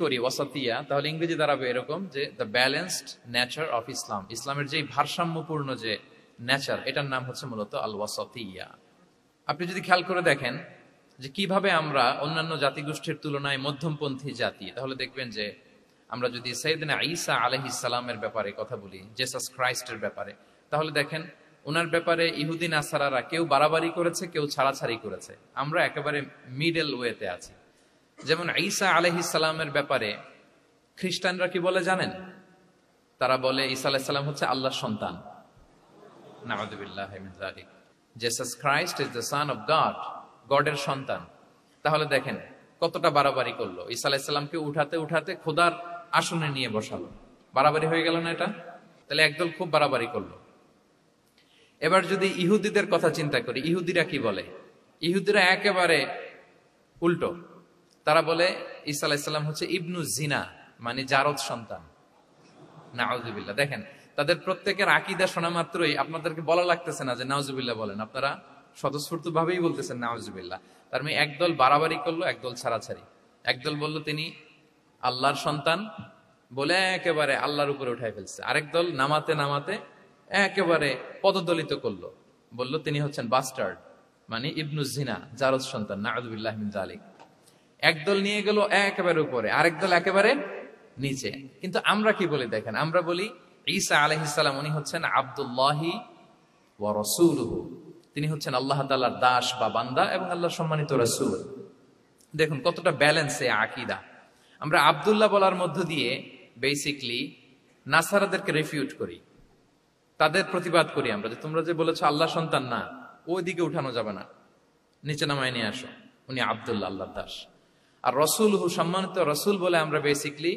করি ওয়াসাতিয়া, তাহলে ইংরেজি দাঁড়াবে এরকম যে the balanced nature of Islam, ইসলামের যে ভারসাম্যপূর্ণ যে নেচার, এটার নাম হচ্ছে মূলত আল ওয়াসাতিয়া। আপনি যদি খেয়াল করে দেখেন যে কিভাবে আমরা অন্যান্য জাতিগোষ্ঠীর তুলনায় মধ্যমপন্থী জাতি, তাহলে দেখবেন যে আমরা যদি সাইয়েদনা ঈসা আলাইহিস সালামের ব্যাপারে কথা বলি, জেসাস ক্রাইস্টের ব্যাপারে, তাহলে দেখেন ওনার ব্যাপারে ইহুদি নাসারারা কেউ বাড়াবাড়ি করেছে, কেউ ছাড়াছাড়ি করেছে। আমরা একেবারে মিডল ওয়েতে আছি। যেমন ঈসা আলাইহিস সালামের ব্যাপারে খ্রিস্টানরা কি বলে জানেন? তারা বলে ঈসা আলাইহিস সালাম হচ্ছে আল্লাহর সন্তান। নাউযুবিল্লাহি মিন যালিক। Jesus Christ is the son of God, গডের সন্তান। তাহলে দেখেন কতটা বাড়াবাড়ি করলো। ঈসা আলাইহিস সালামকে উঠাতে উঠাতে খোদার আসনে নিয়ে বসালো। বাড়াবাড়ি হয়ে গেল না এটা? তাহলে একদল খুব বাড়াবাড়ি করলো। এবার যদি ইহুদিদের কথা চিন্তা করি, ইহুদিরা কি বলে? ইহুদিরা একেবারে উল্টো। তারা বলে ঈসা আলাইহিস সালাম হচ্ছে ইবনু জিনা, মানে জারদ সন্তান। নাউযুবিল্লাহ। দেখেন তাদের প্রত্যেকের আকীদা শোনা মাত্রই আপনাদেরকে বলা লাগতেছে না যে নাউযুবিল্লাহ বলেন, আপনারা স্বতঃস্ফূর্ত ভাবেই বলতেছেন নাউযুবিল্লাহ। তার মানে একদল বাড়াবাড়ি করলো, একদল ছাড়াছাড়ি। একদল বলল তিনি আল্লাহর সন্তান বলে একেবারে আল্লাহর উপরে উঠাই ফেলছে। আরেক দল নামাতে নামাতে একেবারে পদদলিত করলো, বলল তিনি হচ্ছেন বাস্টার্ড, মানে ইবনু জিনা, জারদ সন্তান। নাউযুবিল্লাহি মিন যালিক। একদল নিয়ে গেল একেবারে উপরে, আরেক দল একেবারে নিচে। কিন্তু আমরা কি বলি দেখেন, আমরা বলি ঈসা আলাইহিস সালাম উনি হচ্ছেন আব্দুল্লাহি ওয়া রাসূলুহু, তিনি হচ্ছেন আল্লাহ তাআলার দাস বা বান্দা এবং আল্লাহর সম্মানিত রাসূল। দেখুন কতটা ব্যালেন্স এই আকীদা। আমরা আব্দুল্লাহ বলার মধ্য দিয়ে বেসিক্যালি নাসারাদেরকে রিফিউট করি, তাদের প্রতিবাদ করি আমরা যে তোমরা যে বলেছো আল্লাহ সন্তান না, ওইদিকে উঠানো যাবে না, নিচে নামায় নিয়ে আসো, উনি আব্দুল্লাহ, আল্লাহর দাস। আর রাসূলুহু, সম্মানিত রাসূল বলে আমরা বেসিক্যালি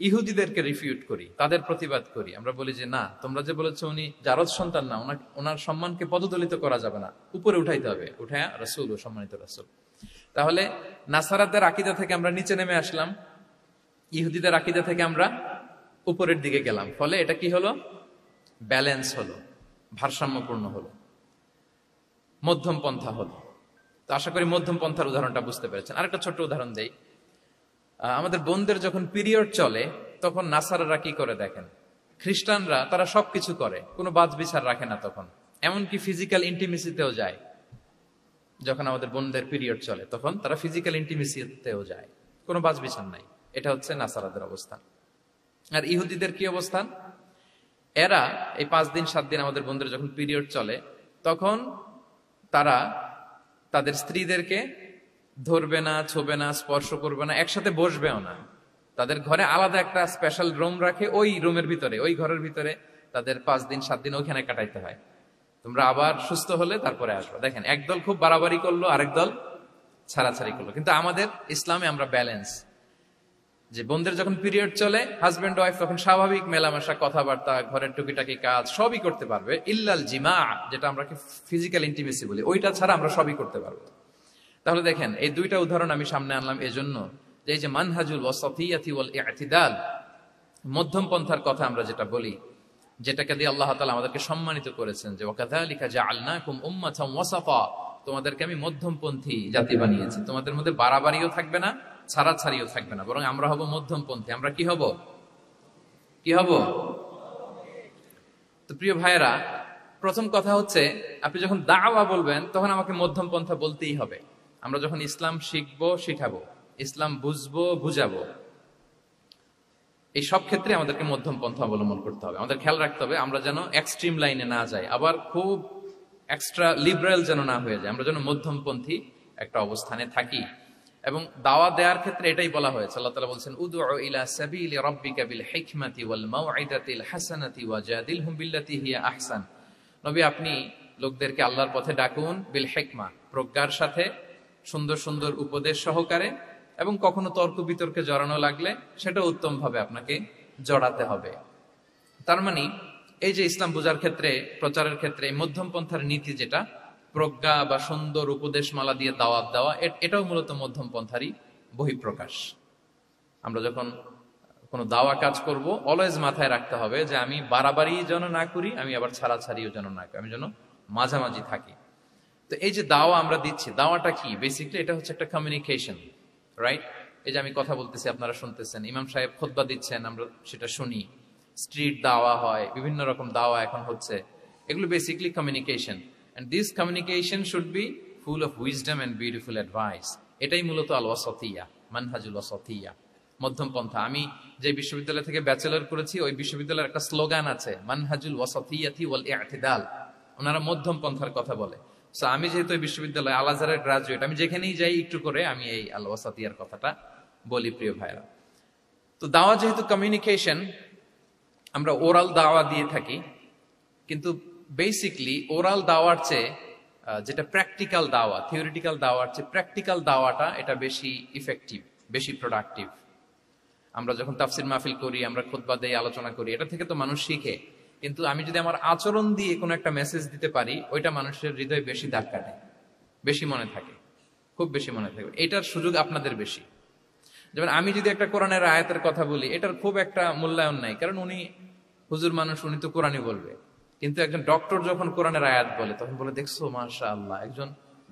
ইহুদিদেরকে রিফিউট করি, তাদের প্রতিবাদ করি। আমরা বলি যে না, তোমরা যে বলেছো উনি জারদ সন্তান না, ওনার সম্মানকে পদদলিত করা যাবে না, উপরে উঠাইতে হবে, উঠায়া রাসূল ও সম্মানিত রাসূল। তাহলে নাসারাদের আকীদা থেকে আমরা নিচে নেমে আসলাম, ইহুদিদের আকীদা থেকে আমরা উপরের দিকে গেলাম। ফলে এটা কি হলো? ব্যালেন্স হলো, ভারসাম্যপূর্ণ হলো, মধ্যম পন্থা হলো। তো আশা করি মধ্যম পন্থার উদাহরণটা বুঝতে পেরেছেন। আরেকটা ছোট্ট উদাহরণ দেই। আমাদের বোনদের যখন পিরিয়ড চলে তখন নাসারারা কি করে দেখেন, খ্রিস্টানরা তারা সবকিছু করে, কোনো বাজ বিচার রাখে না তখন, এমনকি ফিজিক্যাল ইন্টিমেসিতেও যায়। যখন আমাদের বোনদের পিরিয়ড চলে তখন তারা ফিজিক্যাল ইন্টিমেসিতেও যায়, কোনো বাজ বিচার নাই। এটা হচ্ছে নাসারাদের অবস্থান। আর ইহুদিদের কি অবস্থান? এরা এই 5 দিন 7 দিন আমাদের বোনদের যখন পিরিয়ড চলে তখন তারা তাদের স্ত্রীদেরকে ধরবে না, ছোবে না, স্পর্শ করবে না, একসাথে বসবেও না। তাদের ঘরে আলাদা একটা স্পেশাল রুম রাখে, ওই রুমের ভিতরে, ওই ঘরের ভিতরে তাদের 5 দিন 7 দিন ওইখানে কাটাইতে হয়। তোমরা আবার সুস্থ হলে তারপরে আসবে। দেখেন একদল খুব বাড়াবাড়ি করলো, আরেক দল ছাড়াছাড়ি করলো। কিন্তু আমাদের ইসলামে আমরা ব্যালেন্স, যে বোনদের যখন পিরিয়ড চলে হাজবেন্ড ওয়াইফ তখন স্বাভাবিক মেলামেশা, কথাবার্তা, ঘরের টুকিটাকি কাজ সবই করতে পারবে, ইল্লাল জিমা, যেটা আমরা ফিজিক্যাল ইন্টিমেসি বলি, ওইটা ছাড়া আমরা সবই করতে পারবো। তাহলে দেখেন এই দুইটা উদাহরণ আমি সামনে আনলাম এজন্য যে এই যে মানহাজুল ওয়াসাতিয়াতি ওয়াল ইতিদাল, মধ্যম পন্থার কথা আমরা যেটা বলি, যেটাকে দিয়ে আল্লাহ তাআলা আমাদেরকে সম্মানিত করেছেন যে ওয়াকাযালিকা জাআলনাকুম উম্মাতান ওয়াসাতা, তোমাদেরকে আমি মধ্যমপন্থী জাতি বানিয়েছি, তোমাদের মধ্যে বাড়াবাড়িও থাকবে না, ছাড়াছাড়িও থাকবে না, বরং আমরা হব মধ্যমপন্থী। আমরা কি হব? কি হব? তো প্রিয় ভাইয়েরা, প্রথম কথা হচ্ছে আপনি যখন দাওয়া বলবেন তখন আমাকে মধ্যম পন্থা বলতেই হবে। আমরা যখন ইসলাম শিখবো, শিখাবো, ইসলাম বুঝবো, বুঝাবো, এই সব ক্ষেত্রে আমাদেরকে মধ্যম পন্থা অবলম্বন করতে হবে। আমাদের খেয়াল রাখতে হবে আমরা যেন এক্সট্রিম লাইনে না যাই, আবার খুব এক্সট্রা লিবারেল যেন না হয়ে যায়, আমরা যেন মধ্যমপন্থী একটা অবস্থানে থাকি। এবং দাওয়া দেওয়ার ক্ষেত্রে এটাই বলা হয়েছে, আল্লাহ তাআলা বলছেন উদউ ইলা সাবিলি রাব্বিকা বিল হিকমাতি ওয়াল মাউইদাতিল হাসানাতি ওয়াজাদিলহুম বিল্লাতি হিয়া আহসান। নবী আপনি লোকদেরকে আল্লাহর পথে ডাকুন, বিল হিকমা, প্রজ্ঞার সাথে, সুন্দর সুন্দর উপদেশ সহকারে, এবং কখনো তর্ক বিতর্কে জড়ানো লাগলে সেটা উত্তম ভাবে আপনাকে জড়াতে হবে। তার মানে এই যে ইসলাম বোঝার ক্ষেত্রে, প্রচারের ক্ষেত্রে মধ্যম পন্থার নীতি, যেটা প্রজ্ঞা বা সুন্দর উপদেশমালা দিয়ে দাওয়াত দেওয়া, এটাও মূলত মধ্যম পন্থারই বহিঃপ্রকাশ। আমরা যখন কোনো দাওয়া কাজ করব অলওয়েজ মাথায় রাখতে হবে যে আমি বাড়াবাড়ি যেন না করি, আমি আবার ছাড়াছাড়িও যেন না করি, আমি যেন মাঝামাঝি থাকি। তো এই যে দাওয়া আমরা দিচ্ছি, দাওয়াটা কি? বেসিক্যালি এটা হচ্ছে একটা কমিউনিকেশন, রাইট? এই যে আমি কথা বলতেছি, আপনারা শুনতেছেন, ইমাম সাহেব খুতবা দিচ্ছেন, আমরা সেটা শুনি, স্ট্রিট দাওয়া হয়, বিভিন্ন রকম দাওয়া এখন হচ্ছে, এগুলো basically communication, and this communication should be full of wisdom and beautiful advice. এটাই মূলত আল ওয়াসাতিয়া, মানহাজুল ওয়াসাতিয়া, মধ্যম পন্থা। আমি যে বিশ্ববিদ্যালয় থেকে ব্যাচেলর করেছি, ওই বিশ্ববিদ্যালয়ের একটা স্লোগান আছে, মানহাজুল ওয়াসাতিয়াতি ওয়াল ইআতিদাল। ওনারা মধ্যম পন্থার কথা বলে। সো আমি যেহেতু এই বিশ্ববিদ্যালয় আল আজহারের গ্রাজুয়েট, আমি যেখানেই যাই একটু করে আমি এই আল ওয়াসাতিয়ার কথাটা বলি, প্রিয় ভাইরা। তো দাওয়া যেহেতু কমিউনিকেশন, আমরা ওরাল দাওয়া দিয়ে থাকি, কিন্তু বেসিকলি ওরাল দাওয়ার চেয়ে যেটা প্র্যাকটিক্যাল দাওয়া, থিওরিটিক্যাল দাওয়ার চেয়ে প্র্যাকটিক্যাল দাওয়াটা এটা বেশি ইফেক্টিভ, বেশি প্রোডাক্টিভ। আমরা যখন তাফসির মাহফিল করি, আমরা খুতবা দেই, আলোচনা করি, এটা থেকে তো মানুষ শিখে। কিন্তু আমি যদি আমার আচরণ দিয়ে কোনো একটা মেসেজ দিতে পারি, ওইটা মানুষের হৃদয়ে বেশি দাগ কাটে, বেশি মনে থাকে, খুব বেশি মনে থাকে। এটার সুযোগ আপনাদের বেশি। যেমন আমি যদি একটা কোরআনের আয়াতের কথা বলি, এটার খুব একটা মূল্যায়ন নাই, কারণ উনি হুজুর মানুষ, উনি তো কোরআনই বলবে। কিন্তু একজন ডক্টর যখন কোরআনের আয়াত বলে, তখন বলে, দেখছো মাশাআল্লাহ, একজন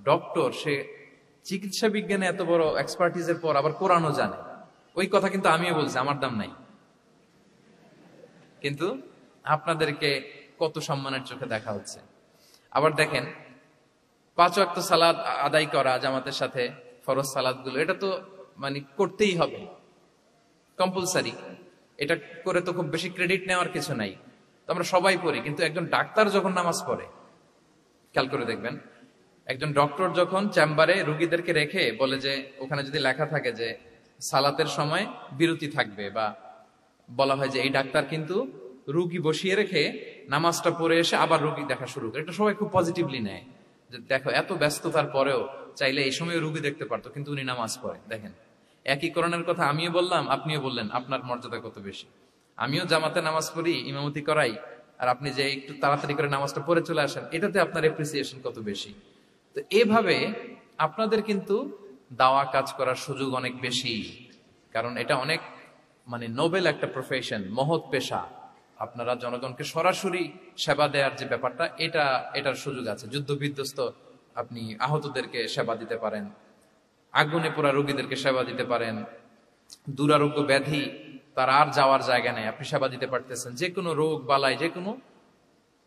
ডক্টর, সে চিকিৎসা বিজ্ঞানে এত বড় এক্সপার্টিজের পর আবার কোরআনও জানে। ওই কথা কিন্তু আমিও বলছি, আমার দাম নাই। কিন্তু আপনাদেরকে কত সম্মানের চোখে দেখা হচ্ছে। আবার দেখেন, 5 ওয়াক্ত সালাত আদায় করা জামাতের সাথে, ফরজ সালাত গুলো, এটা তো মানে করতেই হবে, কম্পালসারি। এটা করে তো খুব বেশি ক্রেডিট নেওয়ার কিছু নাই, তো আমরা সবাই পড়ি। কিন্তু একজন ডাক্তার যখন নামাজ পড়ে, খেয়াল করে দেখবেন, একজন ডক্টর যখন চেম্বারে রুগীদেরকে রেখে বলে যে, ওখানে যদি লেখা থাকে যে সালাতের সময় বিরতি থাকবে, বা বলা হয় যে এই ডাক্তার কিন্তু রুগী বসিয়ে রেখে নামাজটা পড়ে এসে আবার রুগী দেখা শুরু করে, এটা সবাই খুব পজিটিভলি নেয়, যে দেখো এত ব্যস্ততার পরেও চাইলে এই সময় রুগী দেখতে পারতো, কিন্তু উনি নামাজ পড়ে। দেখেন, একই কোরআনের কথা আমিও বললাম, আপনিও বললেন, আপনার মর্যাদা কত বেশি। আমিও জামাতে নামাজ পড়ি, ইমামতি করাই, আর আপনি যে একটু তাড়াতাড়ি করে নামাজটা পড়ে চলে আসেন, এটাতে আপনার এপ্রিসিয়েশন কত বেশি। তো এভাবে আপনাদের কিন্তু দাওয়া কাজ করার সুযোগ অনেক বেশি, কারণ এটা অনেক মানে নোবেল একটা প্রফেশন, মহৎ পেশা। আপনারা জনগণকে সরাসরি সেবা দেওয়ার যে ব্যাপারটা, এটার সুযোগ আছে। যুদ্ধ বিধ্বস্ত আপনি আহতদেরকে সেবা দিতে পারেন, আগুনে পোড়া রোগীদেরকে সেবা দিতে পারেন, দুরারোগ্য ব্যাধি, তার আর যাওয়ার জায়গা নেই, আপনি সেবা দিতে পারতেছেন। যে কোনো রোগ বালাই, যে কোনো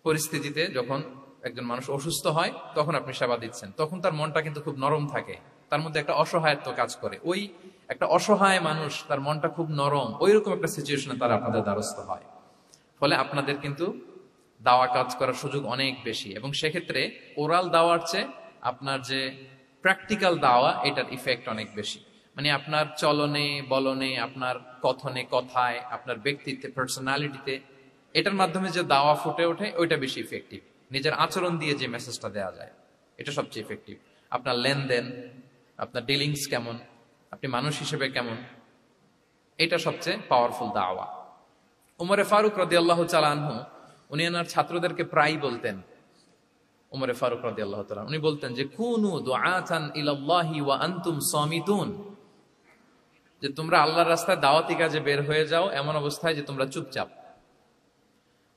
পরিস্থিতিতে যখন একজন মানুষ অসুস্থ হয়, তখন আপনি সেবা দিচ্ছেন, তখন তার মনটা কিন্তু খুব নরম থাকে, তার মধ্যে একটা অসহায়ত্ব কাজ করে। ওই একটা অসহায় মানুষ, তার মনটা খুব নরম, ওই রকম একটা সিচুয়েশনে তারা আপনাদের দ্বারস্থ হয়। ফলে আপনাদের কিন্তু দাওয়া কাজ করার সুযোগ অনেক বেশি, এবং সেক্ষেত্রে ওরাল দাওয়ার চেয়ে আপনার যে প্র্যাকটিক্যাল দাওয়া, এটার ইফেক্ট অনেক বেশি। মানে আপনার চলনে বলনে, আপনার কথনে কথায়, আপনার ব্যক্তিত্বে, পার্সোনালিটিতে, এটার মাধ্যমে যে দাওয়া ফুটে ওঠে, ওইটা বেশি ইফেক্টিভ। নিজের আচরণ দিয়ে যে মেসেজটা দেওয়া যায়, এটা সবচেয়ে ইফেক্টিভ। আপনার লেনদেন, আপনার ডিলিংস কেমন, আপনি মানুষ হিসেবে কেমন, এটা সবচেয়ে পাওয়ারফুল দাওয়া। উমরে ফারুক রাদিয়াল্লাহু তাআলা আনহু, উনি ওনার ছাত্রদেরকে প্রায় বলতেন, উমরে ফারুক রাদিয়াল্লাহু তাআলা, উনি বলতেন যে কুনু দুআতান ইলাল্লাহি ওয়া আনতুম সামিতুন, যে তোমরা আল্লাহর রাস্তায় দাওয়াতি কাজে বের হয়ে যাও এমন অবস্থায় যে তোমরা চুপচাপ।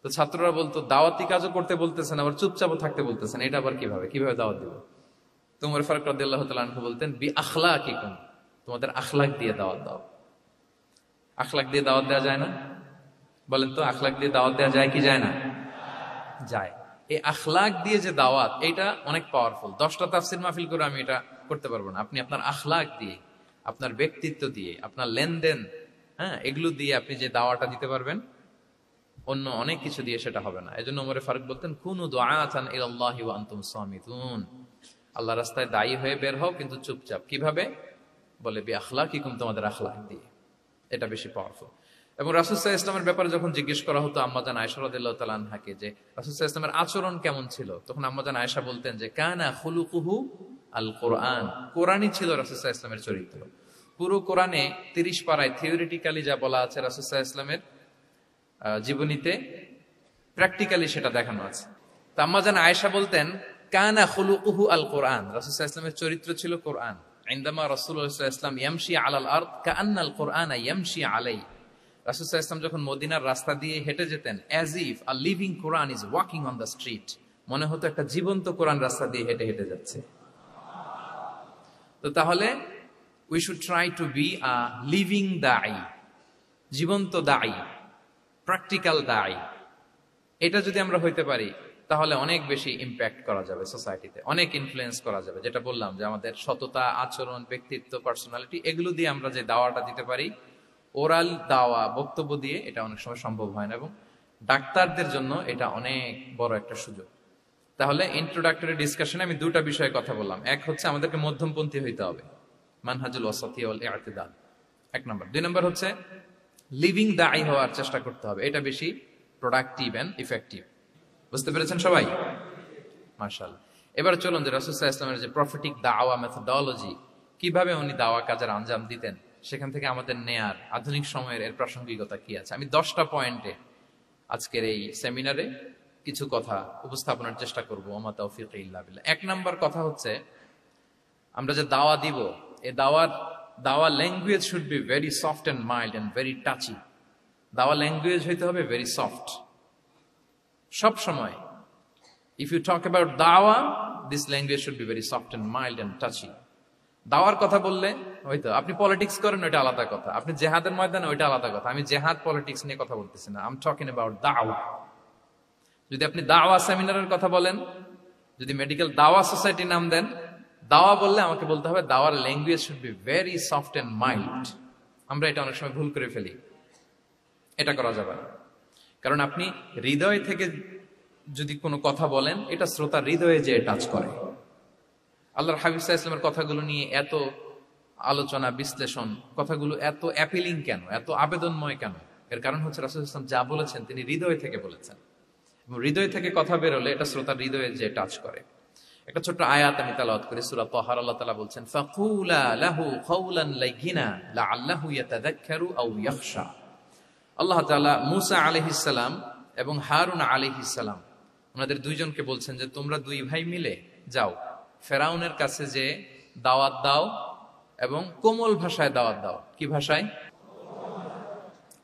তো ছাত্ররা বলতো, দাওয়াতি কাজও করতে বলতেছেন, আবার চুপচাপও থাকতে বলতেছেন, এটা আবার কিভাবে দাওয়াত দিব? তো উমর ফারুক রাদিয়াল্লাহু তাআলা আনহু বলতেন, বি আখলাকিকুম, তোমাদের আখলাক দিয়ে দাওয়াত দাও। আখলাক দিয়ে দাওয়াত দেওয়া যায় না? বলেন তো, আখলাক দিয়ে দাওয়াত দেওয়া যায় কি যায় না? যায়। এই আখলাক দিয়ে যে দাওয়াত, এটা অনেক পাওয়ারফুল। 10টা তাফসির মাহফিল করে আমি এটা করতে পারবো না। আপনি আপনার আখলাক দিয়ে, আপনার ব্যক্তিত্ব দিয়ে, আপনার লেনদেন, এগুলো দিয়ে আপনি যে দাওয়াটা দিতে পারবেন, অন্য অনেক কিছু দিয়ে সেটা হবে না। এজন্য ওমর ফারুক বলতেন, কুনু দুআতান ইলাল্লাহি ওয়া আনতুম সামিতুন, আল্লাহর রাস্তায় দায়ী হয়ে বের হও, কিন্তু চুপচাপ। কিভাবে? বলে বি আখলাকিকুম, তোমাদের আখলাক দিয়ে। এটা বেশি পাওয়ারফুল। এবং রাসূল সাল্লাল্লাহু আলাইহি ওয়াসাল্লামের ব্যাপারে যখন জিজ্ঞেস করা হতো আম্মাজান আয়েশা রাদিয়াল্লাহু তাআলা আনহাকে, যে রাসূল সাল্লাল্লাহু আলাইহি ওয়াসাল্লামের আচরণ কেমন ছিল, তখন আম্মাজান আয়েশা বলতেন যে কানা খুলুকুহু আল কোরআন, কোরআনই ছিল রাসূল সাল্লাল্লাহু আলাইহি ওয়াসাল্লামের চরিত্র। পুরো কোরআনে 30 পারায় থিওরিটিক্যালি যা বলা আছে, রাসূল সাল্লাল্লাহু আলাইহি ওয়াসাল্লামের জীবনীতে প্র্যাকটিক্যালি সেটা দেখানো আছে। তো আম্মাজান আয়েশা বলতেন, কানা খুলুকুহু আল কোরআন, রাসূল সাল্লাল্লাহু আলাইহি ওয়াসাল্লামের চরিত্র ছিল কোরআন। ইনদামা রাসূলুল্লাহ সাল্লাল্লাহু আলাইহি ওয়াসাল্লাম ইয়ামশি আলাল আরদ কাআন্নাল কোরআন ইয়ামশি আলাইহি, রাসূল সাল্লাল্লাহু আলাইহি ওয়াসাল্লাম যখন মদিনার রাস্তা দিয়ে হেঁটে যেতেন, as if a living Quran is walking on the street, মনে হতো একটা জীবন্ত কোরআন রাস্তা দিয়ে হেঁটে হেঁটে যাচ্ছে। তো তাহলে we should try to be a living দাঈ, জীবন্ত দাঈ, প্র্যাকটিক্যাল দাঈ। এটা যদি আমরা হইতে পারি তাহলে অনেক বেশি ইম্প্যাক্ট করা যাবে সোসাইটিতে, অনেক ইনফ্লুয়েন্স করা যাবে। যেটা বললাম যে আমাদের সততা, আচরণ, ব্যক্তিত্ব, পার্সোনালিটি, এগুলো দিয়ে আমরা যে দাওয়াটা দিতে পারি, ওরাল দাওয়া, বক্তব্য দিয়ে এটা অনেক সময় সম্ভব হয় না। এবং ডাক্তারদের জন্য এটা অনেক বড় একটা সুযোগ। তাহলে ইন্ট্রোডাক্টরি ডিসকাশনে আমি দুটা বিষয়ে কথা বললাম। এক হচ্ছে আমাদেরকে মধ্যমপন্থী হইতে হবে, মানহাজুল ওয়াসাতি ওয়াল ইআতিদাল, এক নম্বর। দুই নম্বর হচ্ছে লিভিং দাঈ হওয়ার চেষ্টা করতে হবে, এটা বেশি প্রোডাক্টিভ এন্ড ইফেক্টিভ। বুঝতে পেরেছেন সবাই? মাশাআল্লাহ। এবার চলুন যে রাসূল সাল্লাল্লাহু আলাইহি ওয়াসাল্লামের যে প্রফেটিক দাওয়া মেথোডোলজি, কিভাবে উনি দাওয়া কাজের আঞ্জাম দিতেন, সেখান থেকে আমাদের নেয়ার আধুনিক সময়ের এর প্রাসঙ্গিকতা কি আছে, আমি 10টা পয়েন্টে আজকের এই সেমিনারে কিছু কথা উপস্থাপনের চেষ্টা করবো। ওমা তাওফীক ইল্লা বিল্লাহ। এক নাম্বার কথা হচ্ছে, আমরা যে দাওয়া দিব, এই দাওয়া language should be very soft and mild and very touchy. দাওয়া ল্যাঙ্গুয়েজ হইতে হবে ভেরি সফট। সব সময় ইফ ইউ টক অ্যাবাউট দাওয়া, this language should be very soft and mild and touchy. দাওয়ার কথা বললে হয়তো আপনি পলিটিক্স করেন, ওইটা আলাদা কথা। আপনি জেহাদের ময়দানে, ওইটা আলাদা কথা। আমি জেহাদ পলিটিক্স নিয়ে কথা বলতেছি না, আই এম টকিং অ্যাবাউট দাওয়া। যদি আপনি দাওয়া সেমিনারের কথা বলেন, যদি মেডিকেল দাওয়া সোসাইটি নাম দেন, দাওয়া বললে আমাকে বলতে হবে দাওয়ার language should be very soft and mild. আমরা এটা অনেক সময় ভুল করে ফেলি, এটা করা যাবে না। কারণ আপনি হৃদয় থেকে যদি কোনো কথা বলেন, এটা শ্রোতার হৃদয়ে যে টাচ করে। আল্লাহর হাবিব সাল্লাল্লাহু আলাইহি ওয়াসাল্লামের কথাগুলো নিয়ে এত আলোচনা, বিশ্লেষণ, কথাগুলো এত অ্যাপিলিং কেন, এত আবেদনময় কেন? এর কারণ হচ্ছে রাসূল সাল্লাল্লাহু আলাইহি ওয়াসাল্লাম যা বলেছেন তিনি হৃদয় থেকে বলেছেন, এবং হৃদয় থেকে কথা বেরোলে এটা শ্রোতার হৃদয়ে যে টাচ করে। একটা ছোট্ট আয়াত আমি তেলাওয়াত করি, সূরা তাহার। আল্লাহ তাআলা বলছেন, ফাকুলা লাহু কাওলান লাইয়িনা লাআল্লাহু ইয়াতাযাক্কারু আও ইয়াখশা। আল্লাহ তাআলা মূসা আলাইহিস সালাম এবং হারুন আলাইহিস সালাম, ওনাদের দুইজনকে বলছেন যে তোমরা দুই ভাই মিলে যাও, ফেরাউনের কাছে যে দাওয়াত দাও এবং কোমল ভাষায় দাওয়াত দাও। কি ভাষায়?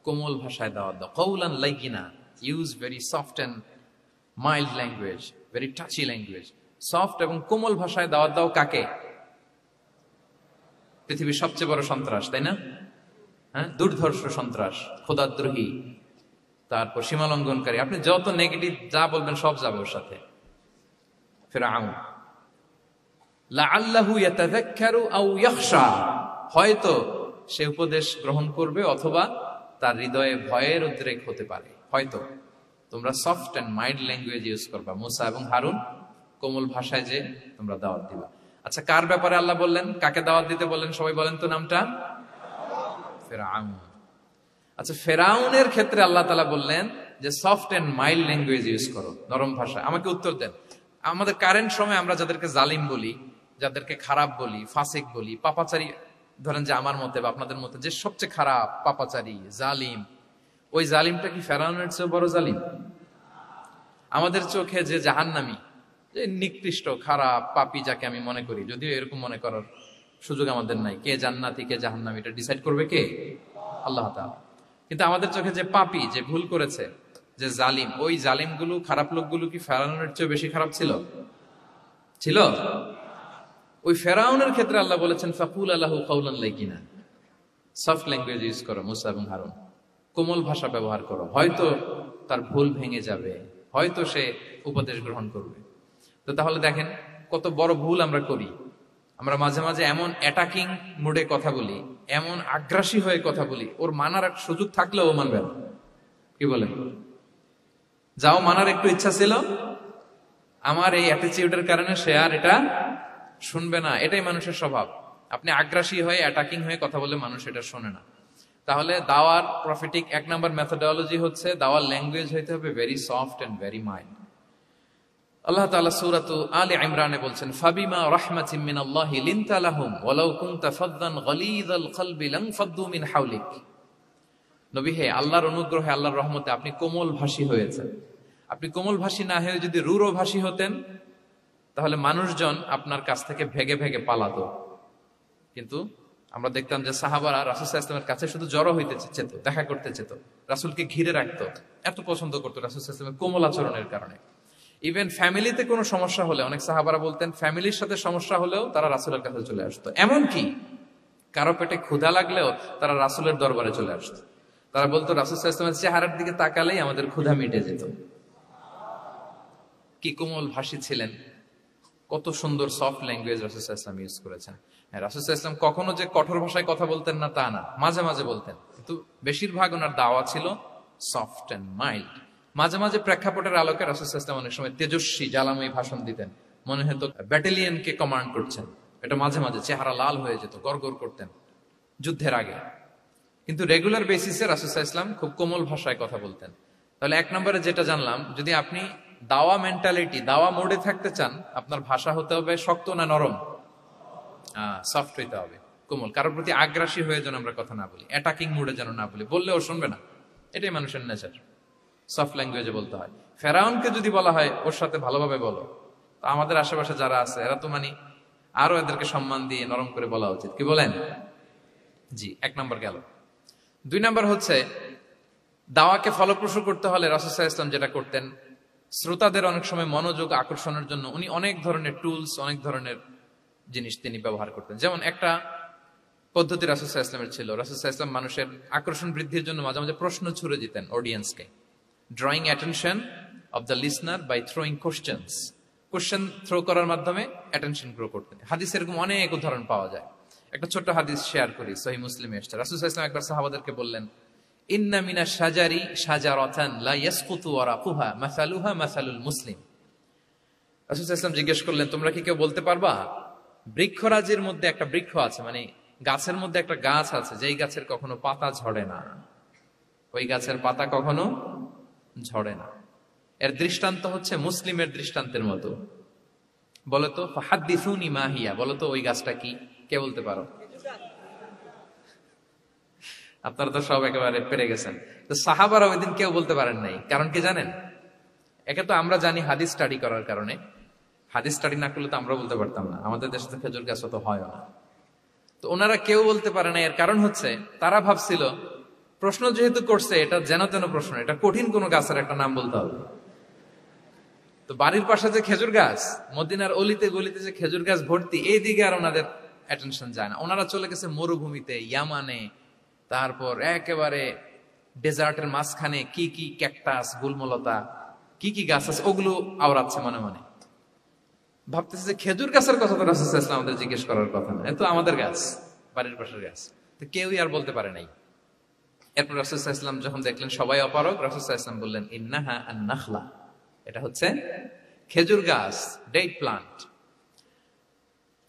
কোমল ভাষায় দাওয়াত দাও। কাওলান লাইয়িনা, use very soft and mild language, very touchy language. Soft এবং কোমল ভাষায় দাওয়াত দাও কাকে? পৃথিবীর সবচেয়ে বড় সন্ত্রাস, তাই না? হ্যাঁ, দুর্ধর্ষ সন্ত্রাস, খোদাদ্রোহী, তারপর সীমালঙ্ঘনকারী। আপনি যত নেগেটিভ যা বলবেন সব যাবে ওর সাথে। ফিরআউন, লাআল্লাহু ইয়াতাযাক্কারু আও ইয়াখশা, হয়তো সে উপদেশ গ্রহণ করবে অথবা তার হৃদয়ে ভয়ের উদ্রেক হতে পারে। হয়তো তোমরা soft and mild language use করবা। মূসা এবং হারুন কোমল ভাষায় যে তোমরা দাওয়াত দিবা। আচ্ছা, কার ব্যাপারে আল্লাহ বললেন, কাকে দাওয়াত দিতে বললেন? সবাই বলেন তো নামটা। ফেরাউন। আচ্ছা, ফেরাউনের ক্ষেত্রে আল্লাহ তাআলা বললেন যে soft and mild language use করো, নরম ভাষা। আমাকে উত্তর দেন, আমাদের কারেন্ট সময় আমরা যাদেরকে জালিম বলি, যাদেরকে খারাপ বলি, ফাসিক বলি, পাপাচারী, ধরেন যে আমার মতে বা আপনাদের মতে যে সবচেয়ে খারাপ, পাপাচারী, জালিম, ওই জালিমটা কি ফেরাউনের চেয়ে বড় জালিম? আমাদের চোখে যে জাহান্নামী, যে নিকৃষ্ট, খারাপ, পাপী যাকে আমি মনে করি, যদিও এরকম মনে করার সুযোগ আমাদের নাই, কে জান্নাতি কে জাহান্নামী এটা ডিসাইড করবে কে? আল্লাহ তাআলা। কিন্তু আমাদের চোখে যে পাপী, যে ভুল করেছে, যে জালিম, ওই জালিমগুলো, খারাপ লোকগুলো কি ফেরাউনের চেয়ে বেশি খারাপ ছিল? ছিল? ওই ফেরাউনের ক্ষেত্রে আল্লাহ বলেছেন ফাকুলা লাহু কাওলান লাইয়িনা, সফট ল্যাঙ্গুয়েজ ইউজ করো মূসা এবং হারুন, কোমল ভাষা ব্যবহার করো। হয়তো তার ভুল ভেঙে যাবে, হয়তো সে উপদেশ গ্রহণ করবে। তো তাহলে দেখেন কত বড় ভুল আমরা করি। আমরা মাঝে মাঝে এমন অ্যাটাকিং মুডে কথা বলি, এমন আগ্রাসী হয়ে কথা বলি, ওর মানার এক সুযোগ থাকলেও ও মানবে না। কি বলেন? যাও, মানার একটু ইচ্ছা ছিল, আমার এই অ্যাটিটিউডের কারণে সে আর এটা শুনবে না। এটাই মানুষের স্বভাব। আপনি আগ্রাসী হয়ে, অ্যাটাকিং হয়ে কথা বলে মানুষ এটা শোনে না। তাহলে দাওয়ার প্রফেটিক 1 নাম্বার মেথোডোলজি হচ্ছে দাওয়ার ল্যাঙ্গুয়েজ হইতে হবে very soft and very mild. আল্লাহ তাআলা সূরাতু আলে ইমরানে বলছেন, ফাবিমা রাহমাতিন মিনাল্লাহি লিনতা লাহুম ওয়ালাউ কুনতা ফাদদান গালিযাল কলবি লানফাদ্দু মিন হাওলিক। নবী হে, আল্লাহর অনুগ্রহে, আল্লাহর রহমতে আপনি কোমল ভাষী হয়েছেন। আপনি কোমল ভাষী না হয়ে যদি রূঢ় ভাষী হতেন, তাহলে মানুষজন আপনার কাছ থেকে ভেগে ভেগে পালাতো। কিন্তু আমরা দেখতাম যে সাহাবারা রাসূল সাল্লাল্লাহু আলাইহি ওয়াসাল্লামের কাছে শুধু জড়ো হইতে চেত, দেখা করতে চেত, রাসূলকে ঘিরে রাখতো, এত পছন্দ করতো রাসূল সাল্লাল্লাহু আলাইহি ওয়াসাল্লামের কোমল আচরণের কারণে। ইভেন ফ্যামিলিতে কোনো সমস্যা হলে, অনেক সাহাবারা বলতেন ফ্যামিলির সাথে সমস্যা হলেও তারা রাসূলের কাছে চলে আসতো। এমনকি কারো পেটে ক্ষুধা লাগলেও তারা রাসূলের দরবারে চলে আসতো। তারা বলতো রাসূল সাল্লাল্লাহু আলাইহি ওয়াসাল্লামের চেহারার দিকে তাকালেই আমাদের ক্ষুধা মিটে যেত। কি কোমল ভাষী ছিলেন, কত সুন্দর সফট ল্যাঙ্গুয়েজ রাসূল সাল্লাল্লাহু আলাইহি ওয়াসাল্লাম ইউজ করেছেন। হ্যাঁ, রাসূল সাল্লাল্লাহু আলাইহি ওয়াসাল্লাম কখনো যে কঠোর ভাষায় কথা বলতেন না তা না, মাঝে মাঝে বলতেন, কিন্তু বেশিরভাগ ওনার দাওয়া ছিল সফট এন্ড মাইল্ড। মাঝে মাঝে প্রেক্ষাপটের আলোকে রাসূল সাল্লাল্লাহু আলাইহি ওয়াসাল্লাম অনেক সময় তেজস্বী জ্বালাময়ী ভাষণ দিতেন, মনে হতো ব্যাটালিয়নকে কমান্ড করছেন। এটা মাঝে মাঝে চেহারা লাল হয়ে যেত, গড়গড় করতেন যুদ্ধের আগে। কিন্তু রেগুলার বেসিসে রাসূল সাল্লাল্লাহু আলাইহি ওয়াসাল্লাম খুব কোমল ভাষায় কথা বলতেন। তাহলে এক নম্বরে যেটা জানলাম, যদি আপনি দাওয়া মেন্টালিটি, দাওয়া মোডে থাকতে চান, আপনার ভাষা হতে হবে শক্ত না নরম? সফট হইতে হবে, কোমল। কারোর প্রতি আগ্রাসী হয়ে যেন আমরা কথা না বলি, অ্যাটাকিং মুডে যেন না বলি, বললেও শুনবে না। এটাই মানুষের নেচার, সফট ল্যাঙ্গুয়েজে বলতে হয়। ফেরাউনকে যদি বলা হয় ওর সাথে ভালোভাবে বলো, তো আমাদের আশেপাশে যারা আছে এরা তো আরো এদেরকে সম্মান দিয়ে নরম করে বলা উচিত, কি বলেন? জি, এক নম্বর গেল। দুই নম্বর হচ্ছে, দাওয়াকে ফলপ্রসূ করতে হলে রাসূল সাল্লাল্লাহু আলাইহি ওয়াসাল্লাম যেটা করতেন, শ্রোতাদের অনেক সময় মনোযোগ আকর্ষণের জন্য উনি অনেক ধরনের টুলস, অনেক ধরনের জিনিস তিনি ব্যবহার করতেন। যেমন একটা পদ্ধতি রাসূল সাল্লাল্লাহু আলাইহি ওয়াসাল্লামের ছিল, রাসূল সাল্লাল্লাহু আলাইহি ওয়াসাল্লাম মানুষের আকর্ষণ বৃদ্ধির জন্য মাঝে মাঝে প্রশ্ন ছুড়ে দিতেন অডিয়েন্সকে, drawing attention of the listener by throwing questions. Question throw করার মাধ্যমে অ্যাটেনশন গ্রো করতেন। হাদিসে এরকম অনেক উদাহরণ পাওয়া যায়। একটা ছোট্ট হাদিস শেয়ার করি, সহিহ মুসলিমে এসেছে। রাসূল সাল্লাল্লাহু আলাইহি ওয়াসাল্লাম একবার সাহাবাদেরকে বললেন, ইন্না মিনাশ শাজারি শাজারাতান লা ইয়াসকুতু ওয়ারাকুহা মাসালুহা মাসালুল মুসলিম। রাসূল সাল্লাল্লাহু আলাইহি ওয়াসাল্লাম জিজ্ঞেস করলেন, তোমরা কি কেউ বলতে পারবা বৃক্ষরাজির মধ্যে একটা বৃক্ষ আছে, গাছের মধ্যে একটা গাছ আছে, যেই গাছের কখনো পাতা ঝরে না, ওই গাছের পাতা কখনো ঝরে না। এর দৃষ্টান্ত হচ্ছে মুসলিমের দৃষ্টান্তের মতো। বলতো ফাহাদ্দিসুনি মা হিয়া, বলতো ওই গাছটা কি? কে বলতে পারো? আপনারা তো সব একেবারে পেরে গেছেন। তো সাহাবারা ওই দিন কেউ বলতে পারেন নাই, কারণ কি জানেন? একে তো আমরা জানি হাদিস স্টাডি করার কারণে, হাদিস স্টাডি না করলে তো আমরা বলতে পারতাম না, আমাদের দেশে তো খেজুর গাছ তো হয় না। তো ওনারা কেউ বলতে পারে না, এর কারণ হচ্ছে তারা ভাবছিল প্রশ্ন যেহেতু করছে, এটা যেন তেন প্রশ্ন, এটা কঠিন কোন গাছের একটা নাম বলতে হবে। তো বাড়ির পাশে যে খেজুর গাছ, মদিনার অলিতে গলিতে যে খেজুর গাছ ভর্তি, এই দিকে আর ওনাদের অ্যাটেনশন যায় না। ওনারা চলে গেছে মরুভূমিতে, ইয়ামানে, তারপর একেবারে ডেজার্টের মাঝখানে কি কি ক্যাকটাস, গুলমলতা, কি কি গাছ আছে, ওগুলো আওড়াচ্ছে মনে মনে। ভাবতেছে যে খেজুর গাছের কথা তো রাসূল সাল্লাল্লাহু আলাইহি ওয়াসাল্লাম আমাদের জিজ্ঞেস করার কথা না, এ তো আমাদের গাছ, বাড়ির পাশের গাছ। তো কেউই আর বলতে পারে নাই। এরপর রাসূল সাল্লাল্লাহু আলাইহি ওয়াসাল্লাম যখন দেখলেন সবাই অপারগ, রাসূল সাল্লাল্লাহু আলাইহি ওয়াসাল্লাম বললেন, ইন্নাহা আন-নাখলা, এটা হচ্ছে খেজুর গাছ, ডেট প্লান্ট।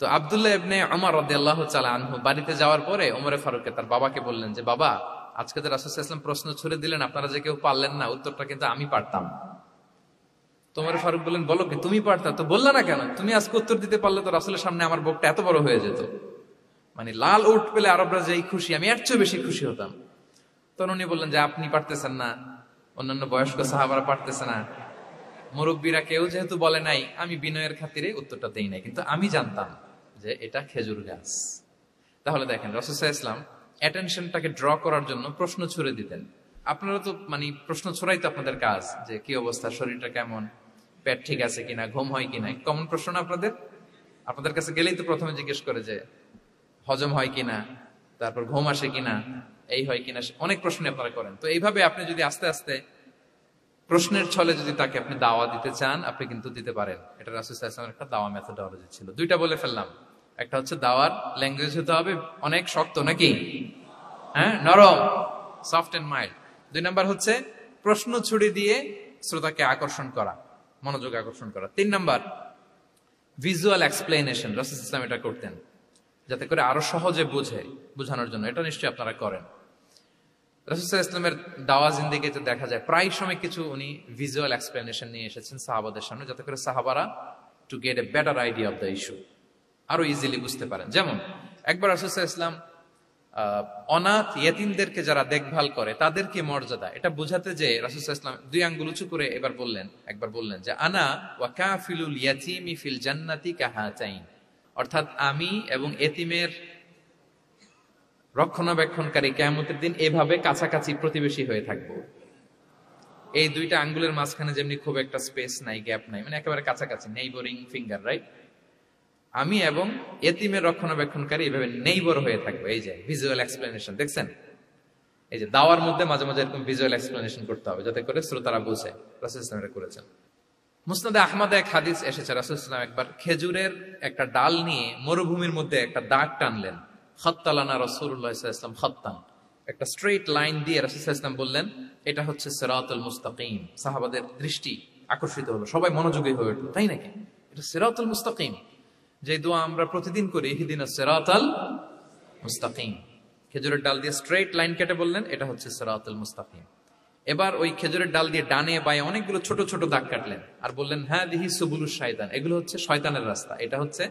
তো আব্দুল্লাহ ইবনে উমর রাদিয়াল্লাহু তাআলা আনহু বাড়িতে যাওয়ার পরে ওমরে ফারুককে তার বাবাকে বললেন যে, বাবা, আজকে তো রাসূল সাল্লাল্লাহু আলাইহি ওয়াসাল্লাম প্রশ্ন ছুড়ে দিলেন, আপনারা যে কেউ পারলেন না, উত্তরটা কিন্তু আমি পারতাম। তো ওমরে ফারুক বললেন, বলো কি, তুমি পারতা? তো বললা না কেন? তুমি আজকে উত্তর দিতে পারলে তো রাসূলের সামনে আমার বুকটা এত বড় হয়ে যেত। লাল উট পেলে আরবরা যেই খুশি, আমি এর চেয়ে বেশি খুশি হতাম। তখন উনি বললেন যে, আপনি পারতেছেন না, অন্যান্য বয়স্ক সাহাবারা পারতেছে না, মুরব্বীরা কেউ যেহেতু বলে নাই, আমি বিনয়ের খাতিরে উত্তরটা দেই নাই, কিন্তু আমি জানতাম যে এটা খেজুর গাছ। তাহলে দেখেন, রাসূল সাল্লাল্লাহু আলাইহি ওয়াসাল্লাম অ্যাটেনশনটাকে ড্র করার জন্য প্রশ্ন ছুড়ে দিতেন। আপনারা তো প্রশ্ন ছড়াই তো আপনাদের কাজ, যে কি অবস্থা, শরীরটা কেমন, পেট ঠিক আছে কিনা, ঘুম হয় কিনা, কমন প্রশ্ন না আপনাদের? আপনাদের কাছে গেলেই তো প্রথমে জিজ্ঞেস করে যে হজম হয় কিনা, তারপর ঘুম আসে কিনা, এই হয় কিনা, অনেক প্রশ্ন আপনারা করেন। তো এইভাবে আপনি যদি আস্তে আস্তে প্রশ্নের ছলে যদি তাকে আপনি দাওয়া দিতে চান, আপনি কিন্তু দিতে পারেন। এটা রাসূল সাল্লাল্লাহু আলাইহি ওয়াসাল্লামের একটা দাওয়া মেথোডলজি ছিল। দুইটা বলে ফেললাম, একটা হচ্ছে দাওয়ার ল্যাঙ্গুয়েজ হতে হবে অনেক শক্ত, নাকি? হ্যাঁ, নরম, সফট এন্ড মাইল্ড। দুই নাম্বার হচ্ছে প্রশ্ন ছুড়ে দিয়ে শ্রোতাকে আকর্ষণ করা, মনোযোগ আকর্ষণ করা। তিন নাম্বার ভিজুয়াল এক্সপ্লেনেশন। রাসূল সাল্লাল্লাহু আলাইহি ওয়াসাল্লাম এটা করতেন যাতে করে আরো সহজে বোঝানোর জন্য। এটা নিশ্চয়ই আপনারা করেন। রাসূল সাল্লাল্লাহু আলাইহি ওয়াসাল্লামের দাওয়া জিন্দেগিতে দেখা যায় প্রায় সময় কিছু উনি ভিজুয়াল এক্সপ্লেনেশন নিয়ে এসেছেন সাহাবাদের সামনে, যাতে করে সাহাবারা to get a better idea of the issue, আরো ইজিলি বুঝতে পারেন। যেমন একবার রাসূল সাল্লাল্লাহু আলাইহি ওয়াসাল্লাম অনাথ ইয়েতিমদেরকে যারা দেখভাল করে তাদেরকে মর্যাদা, এটা বোঝাতে যে রাসূল সাল্লাল্লাহু আলাইহি ওয়াসাল্লাম দুই আঙ্গুল উঁচু করে একবার বললেন যে, আনা ওয়া কাফিলুল ইয়াতীমি ফিল জান্নাতি কাহাতাইন, অর্থাৎ আমি এবং এতিমের রক্ষণাবেক্ষণকারী কিয়ামতের দিন এভাবে কাছাকাছি প্রতিবেশী হয়ে থাকবো। এই দুইটা আঙ্গুলের মাঝখানে যেমনি খুব একটা স্পেস নাই, গ্যাপ নাই, একেবারে কাছাকাছি, নেইবরিং ফিঙ্গার, রাইট? আমি এবং এতিমের রক্ষণাবেক্ষণকারী এইভাবে নেইবর হয়ে থাকবো। এই যে ভিজুয়াল এক্সপ্লেনেশন দেখছেন, এই যে দাওয়ার মধ্যে মাঝে মাঝে এরকম ভিজুয়াল এক্সপ্লেনেশন করতে হবে যাতে করে শ্রোতারা বুঝে। রাসূল সাল্লাল্লাহু আলাইহি ওয়াসাল্লাম করেছেন। মুসনাদে আহমদে এক হাদিস এসেছে, রাসূল সাল্লাল্লাহু আলাইহি ওয়াসাল্লাম একবার খেজুরের একটা ডাল নিয়ে মরুভূমির মধ্যে একটা দাগ টানলেন। খাত্তালানা রাসূলুল্লাহ সাল্লাল্লাহু আলাইহি ওয়াসাল্লাম খাত্তান, একটা স্ট্রেট লাইন দিয়ে রাসূল সাল্লাল্লাহু আলাইহি ওয়াসাল্লাম বললেন এটা হচ্ছে সিরাতুল মুস্তাকিম। সাহাবাদের দৃষ্টি আকর্ষিত হলো, সবাই মনোযোগী হয়ে উঠলো, তাই নাকি? এটা সিরাতুল মুস্তাকিম, যে দোয়া আমরা প্রতিদিন করি, ইহদিনাস সিরাতাল মুস্তাকিম। খেজুরের ডাল দিয়ে স্ট্রেট লাইন কেটে বললেন এটা হচ্ছে সিরাতুল মুস্তাকিম। এবার ওই খেজুরের ডাল দিয়ে ডানে বায়ে অনেকগুলো ছোট ছোট দাগ কাটলেন আর বললেন হ্যাঁ দিহি সুবুলুশ শায়তান, এগুলো হচ্ছে শয়তানের রাস্তা। এটা হচ্ছে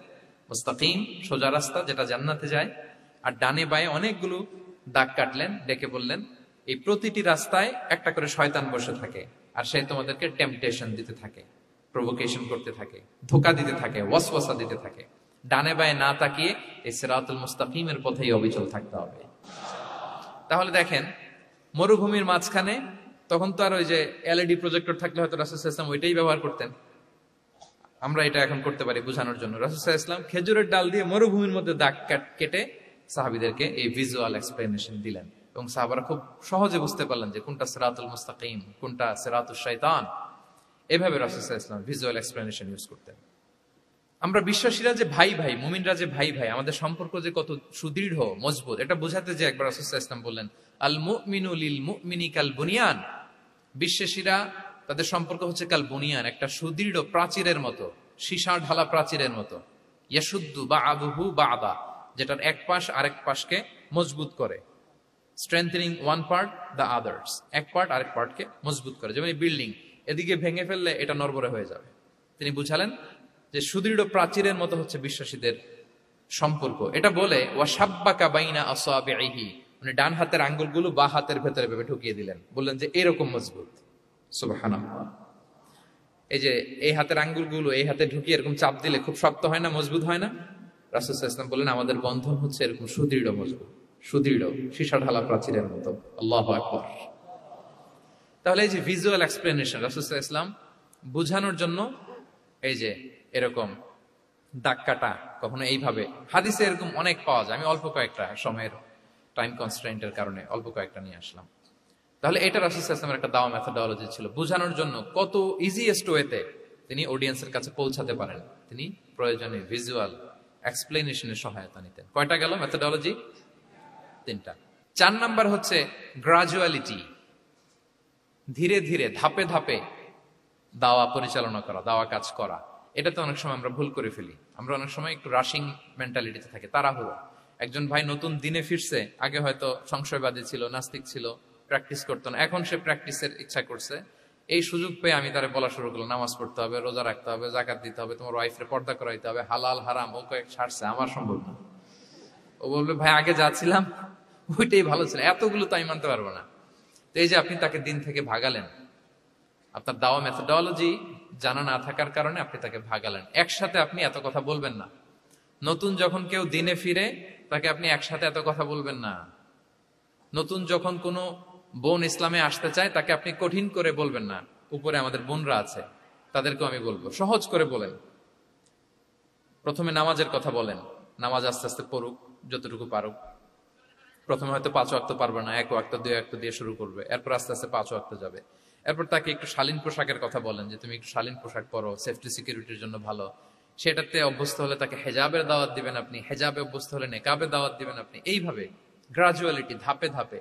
মুস্তাকিম, সোজা রাস্তা যেটা জান্নাতে যায়। আর ডানে বায়ে অনেকগুলো দাগ কাটলেন, ডেকে বললেন এই প্রতিটি রাস্তায় একটা করে শয়তান বসে থাকে আর সে তোমাদেরকে টেম্পটেশন দিতে থাকে, প্রভোকেশন করতে থাকে, ধোঁকা দিতে থাকে, ওয়াসওয়াসা দিতে থাকে। ডানে বায়ে না তাকিয়ে এই সিরাতুল মুস্তাকিমের পথেই অবিচল থাকতে হবে। তাহলে দেখেন মরুভূমির মাঝখানে, তখন তো আর ওই যে এলইডি প্রজেক্টর থাকলে হয়তো রাসূল সাল্লাল্লাহু আলাইহি ওয়াসাল্লাম ওইটাই ব্যবহার করতেন, আমরা এটা এখন করতে পারি বোঝানোর জন্য। রাসূল সাল্লাল্লাহু আলাইহি ওয়াসাল্লাম খেজুরের ডাল দিয়ে মরুভূমির মধ্যে দাগ কেটে সাহাবীদেরকে এই ভিজুয়াল এক্সপ্লেনেশন দিলেন এবং সাহাবারা খুব সহজে বুঝতে পারলেন যে কোনটা সিরাতুল মুস্তাকিম, কোনটা সিরাতুশ শাইতান। এভাবে রাসূল সাল্লাল্লাহু আলাইহি ওয়াসাল্লাম ভিজুয়াল এক্সপ্লেনেশন ইউজ করতেন। আমরা বিশ্বাসীরা যে ভাই ভাই, মুমিনরা যে ভাই ভাই, আমাদের সম্পর্ক যে কত সুদৃঢ় মজবুত, এটা বোঝাতে যে একবার রাসূল সাল্লাল্লাহু আলাইহি ওয়াসাল্লাম বললেন আল মুমিনু লিল মুমিনি কাল বুনিয়ান, বিশ্বাসীরা তাদের সম্পর্ক হচ্ছে কাল বুনিয়ান, একটা সুদৃঢ় প্রাচীরের মতো, সীসা ঢালা প্রাচীরের মতো। ইয়াশুদ্দু বা'দুহু বা'দা, যেটার এক পাশ আরেক পাশকে মজবুত করে। Strengthening one part the others, এক পার্ট আরেক পার্টকে মজবুত করে। যেমন বিল্ডিং এদিকে ভেঙে ফেললে এটা নড়বড়ে হয়ে যাবে। তিনি বুঝালেন যে সুদৃঢ় প্রাচীরের মতো হচ্ছে বিশ্বাসীদের সম্পর্ক। এটা বলে ওয়াশাব্বাকা বাইনা আসাবিহি, মানে ডান হাতের আঙ্গুলগুলো বাঁ হাতের ভেতরে ভেবে ঢুকিয়ে দিলেন, বললেন যে এরকম মজবুত। সুবহানাল্লাহ। এই যে এই হাতের আঙ্গুলগুলো এই হাতে ঢুকিয়ে এরকম চাপ দিলে খুব শক্ত হয় না, মজবুত হয় না? রাসূল সাল্লাল্লাহু আলাইহি ওয়াসাল্লাম বললেন আমাদের বন্ধন হচ্ছে এরকম সুদৃঢ় মজবুত, সুদৃঢ় সীসা ঢালা প্রাচীরের মতো। আল্লাহু আকবার। তাহলে এই যে ভিজুয়াল এক্সপ্লেনেশন, রাসূল সাল্লাল্লাহু আলাইহি ওয়াসাল্লাম বুঝানোর জন্য এই যে এরকম দাগ কাটা, কখনো এইভাবে, হাদিসে এরকম অনেক পাওয়া যায়। আমি অল্প কয়েকটা, সময়ের টাইম কনস্ট্রেন্টের কারণে অল্প কয়েকটা নিয়ে আসলাম। তাহলে এটা রাসূল সাল্লাল্লাহু আলাইহি ওয়াসাল্লামের একটা দাওয়া মেথোডোলজি ছিল, বোঝানোর জন্য কত ইজিয়েস্ট ওয়েতে তিনি অডিয়েন্সের কাছে পৌঁছাতে পারেন। তিনি প্রয়োজনে ভিজুয়াল এক্সপ্লেনেশনের সহায়তা নিতেন। কয়টা গেল মেথোডোলজি? 3টা। 4 নাম্বার হচ্ছে গ্রাজুয়ালিটি, ধীরে ধীরে ধাপে ধাপে দাওয়া পরিচালনা করা, দাওয়া কাজ করা। এটাতে অনেক সময় আমরা ভুল করে ফেলি। আমরা অনেক সময় একটু রাশিং মেন্টালিটিতে থাকি, তাড়াহুড়ো। একজন ভাই নতুন দিনে ফিরছে, আগে হয়তো সংশয়বাদী ছিল, নাস্তিক ছিল, প্র্যাকটিস করতো না, এখন সে প্র্যাকটিসের ইচ্ছা করছে। এই সুযোগ পেয়ে আমি তারে বলা শুরু করলাম নামাজ পড়তে হবে, রোজা রাখতে হবে, যাকাত দিতে হবে, তোমার ওয়াইফরে পর্দা করাইতে হবে, হালাল হারাম ও কয়েক ছাড়ছে, আমার সম্ভব না। ও বলবে ভাই আগে যাচ্ছিলাম ওইটাই ভালো ছিল, এতগুলো তো আমি মানতে পারবো না। তো এই যে আপনি তাকে দিন থেকে ভাগালেন, আপনার দাওয়া মেথোডোলজি জানা না থাকার কারণে আপনি তাকে ভাগালেন। একসাথে আপনি এত কথা বলবেন না। নতুন যখন কেউ দিনে ফিরে তাকে আপনি একসাথে এত কথা বলবেন না। নতুন যখন কোনো বোন ইসলামে আসতে চায় তাকে আপনি কঠিন করে বলবেন না। উপরে আমাদের বোনরা আছে, তাদেরকেও আমি বলবো সহজ করে বলেন। প্রথমে নামাজের কথা বলেন, নামাজ আস্তে আস্তে পড়ুক যতটুকু পারুক। প্রথমে হয়তো 5 ওয়াক্ত পারবে না, 1 ওয়াক্ত 2 ওয়াক্ত দিয়ে শুরু করবে, এরপর আস্তে আস্তে 5 ওয়াক্ত যাবে। এরপর তাকে একটু শালীন পোশাকের কথা বলেন, যে তুমি একটু শালীন পোশাক পরো, সেফটি সিকিউরিটির জন্য ভালো। সেটাতে অভ্যস্ত হলে তাকে হেজাবের দাওয়াত দিবেন আপনি, হেজাবে অভ্যস্ত হলে নেকাবে দাওয়াত দিবেন আপনি। এইভাবে গ্রাজুয়ালিটি, ধাপে ধাপে,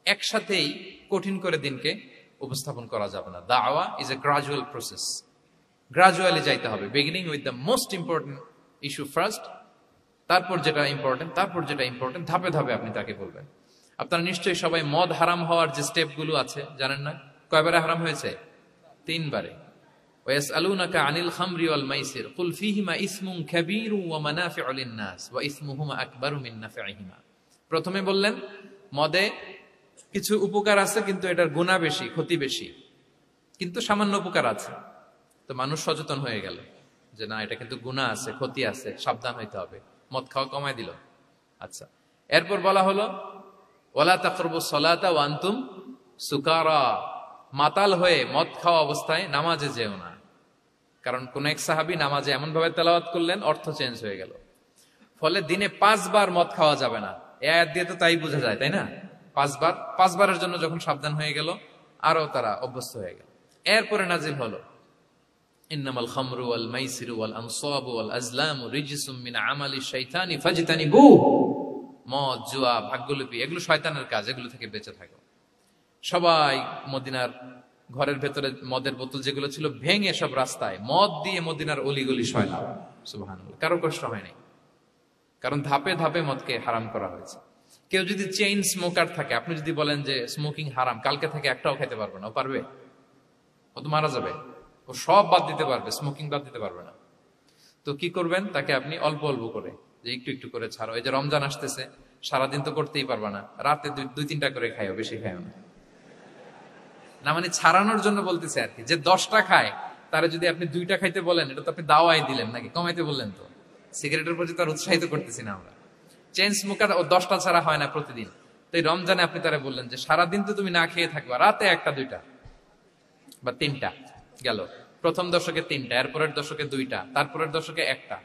একসাথেই কঠিন করে দিনকে উপস্থাপন করা যাবে না। দাওয়া is a gradual process, gradually যাইতে হবে। Beginning with the most important issue first, তারপর যেটা ইম্পর্টেন্ট, তারপর যেটা ইম্পর্টেন্ট, ধাপে ধাপে আপনি তাকে বলবেন। আপনারা নিশ্চয়ই সবাই মদ হারাম হওয়ার যে স্টেপগুলো আছে জানেন না? কয়বারে হারাম হয়েছে? 3 বারে। ওয়াসআলুনাকা আনিল খামরি ওয়াল মাইসির কুল ফীহিমা ইসমুন কাবীরু ওয়া মানাফিউ লিন-নাস ওয়া ইসমুহুমা আকবারু মিন নাফিহিমা। প্রথমে বললেন মদে কিছু উপকার আছে কিন্তু এটার গুনাহ বেশি, ক্ষতি বেশি, কিন্তু সামান্য উপকার আছে। তো মানুষ সচেতন হয়ে গেল যে না, এটা কিন্তু গুনাহ আছে, ক্ষতি আছে, সাবধান হইতে হবে। মদ খাওয়া কমায় দিল। আচ্ছা, এরপর বলা হলো ওয়ালা তাকরাবুস সালাতা ওয়া আনতুম সুকারা, মাতাল হয়ে মদ খাওয়া অবস্থায় নামাজে যেও না। কারণ কোন এক সাহাবী নামাজে এমন ভাবে তেলাওয়াত করলেন, অর্থ চেঞ্জ হয়ে গেল। ফলে দিনে 5 বার মদ খাওয়া যাবে না, এই আয়াত দিয়ে তো তাই বোঝা যায়, তাই না? 5 বারের জন্য যখন সাবধান হয়ে গেল, আরো তারা অভ্যস্ত হয়ে গেল। এরপরে নাজিল হলো ইন্নামাল খামরু ওয়াল মাইসিরু ওয়াল আনসাবু ওয়াল আজলামু রিজসুম মিন আমালিশ শাইতানি ফাজতানিবু। মদ, জুয়া, ভাগ্যলিপি এগুলো শয়তানের কাজ, এগুলো থেকে বেঁচে থাকো। সবাই মদিনার ঘরের ভেতরে মদের বোতল যেগুলো ছিল ভেঙে সব রাস্তায় মদ দিয়ে মদিনার অলিগলি সয়লাম। সুবহানাল্লাহ, কারো কষ্ট হয়নি, কারণ ধাপে ধাপে মদকে হারাম করা হয়েছে। কেউ যদি চেইন স্মোকার থাকে, আপনি যদি বলেন যে স্মোকিং হারাম, কালকে থেকে একটাও খেতে পারবে না, ও পারবে? ও তো মারা যাবে। ও সব বাদ দিতে পারবে, স্মোকিং বাদ দিতে পারবে না। তো কি করবেন? তাকে আপনি অল্প অল্প করে, যে একটু একটু করে ছাড়ো। এই যে রমজান আসতেছে, সারাদিন তো করতেই পারবে না, রাতে 2-3টা করে খাইও, বেশি খাইও না। না মানে ছাড়ানোর জন্য বলতেছে আর কি, যে 10টা খায় তারা যদি আপনি 2টা খাইতে বলেন, এটা তো আপনি দাওয়াই দিলেন নাকি, কমাইতে বললেন তো। সিগারেটের প্রতি তার উৎসাহিত করতেছি না আমরা। চেইন স্মোকার ও 10টা ছাড়া হয় না প্রতিদিন। তো এই রমজানে আপনি তারা বললেন যে সারাদিন তো তুমি না খেয়ে থাকবা, রাতে 1টা-2টা বা 3টা গেল। প্রথম দশকে 3টা, এরপরের দশকে 2টা, তারপরের দশকে 1টা।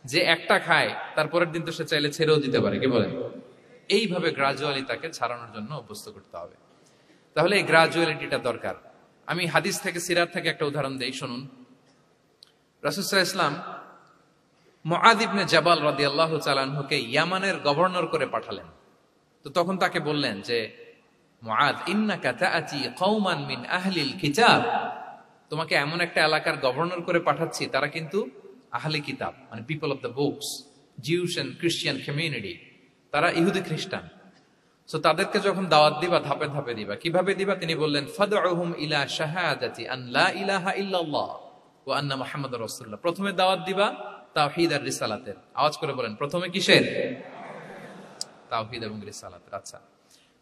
যে 1টা খায় তারপরের দিন তো সে চাইলে ছেড়েও দিতে পারে, কি বলেন? এইভাবে গ্রাজুয়ালি তাকে ছাড়ানোর জন্য অভ্যস্ত করতে হবে। তাহলে এই গ্রাজুয়ালিটিটা দরকার। আমি হাদিস থেকে, সিরাত থেকে একটা উদাহরণ দেই, শুনুন। রাসূল সাল্লাল্লাহু আলাইহি ওয়াসাল্লাম মুআয ইবনে জাবাল রাদিয়াল্লাহু তাআলা আনহুকে ইয়ামানের গভর্নর করে পাঠালেন। তো তখন তাকে বললেন যে মুআয, ইন্নাকা তাআতি কওমান মিন আহলিল কিতাব, তোমাকে এমন একটা এলাকার গভর্নর করে পাঠাচ্ছি, তারা কিন্তু আহলি কিতাব, মানে people of the books, Jews and Christian community, তারা ইহুদি খ্রিস্টান। সো তাদেরকে যখন দাওয়াত দিবা, ধাপে ধাপে দিবা। কিভাবে দিবা? তিনি বললেন, ফাদউহুম ইলা শাহাদাতি আন লা ইলাহা ইল্লাল্লাহ ওয়া আন্না মুহাম্মাদুর রাসূলুল্লাহ। প্রথমে দাওয়াত দিবা তাওহীদ আর রিসালাতের। আওয়াজ করে বলেন, প্রথমে কিসের? তাওহীদ এবং রিসালাতের। আচ্ছা,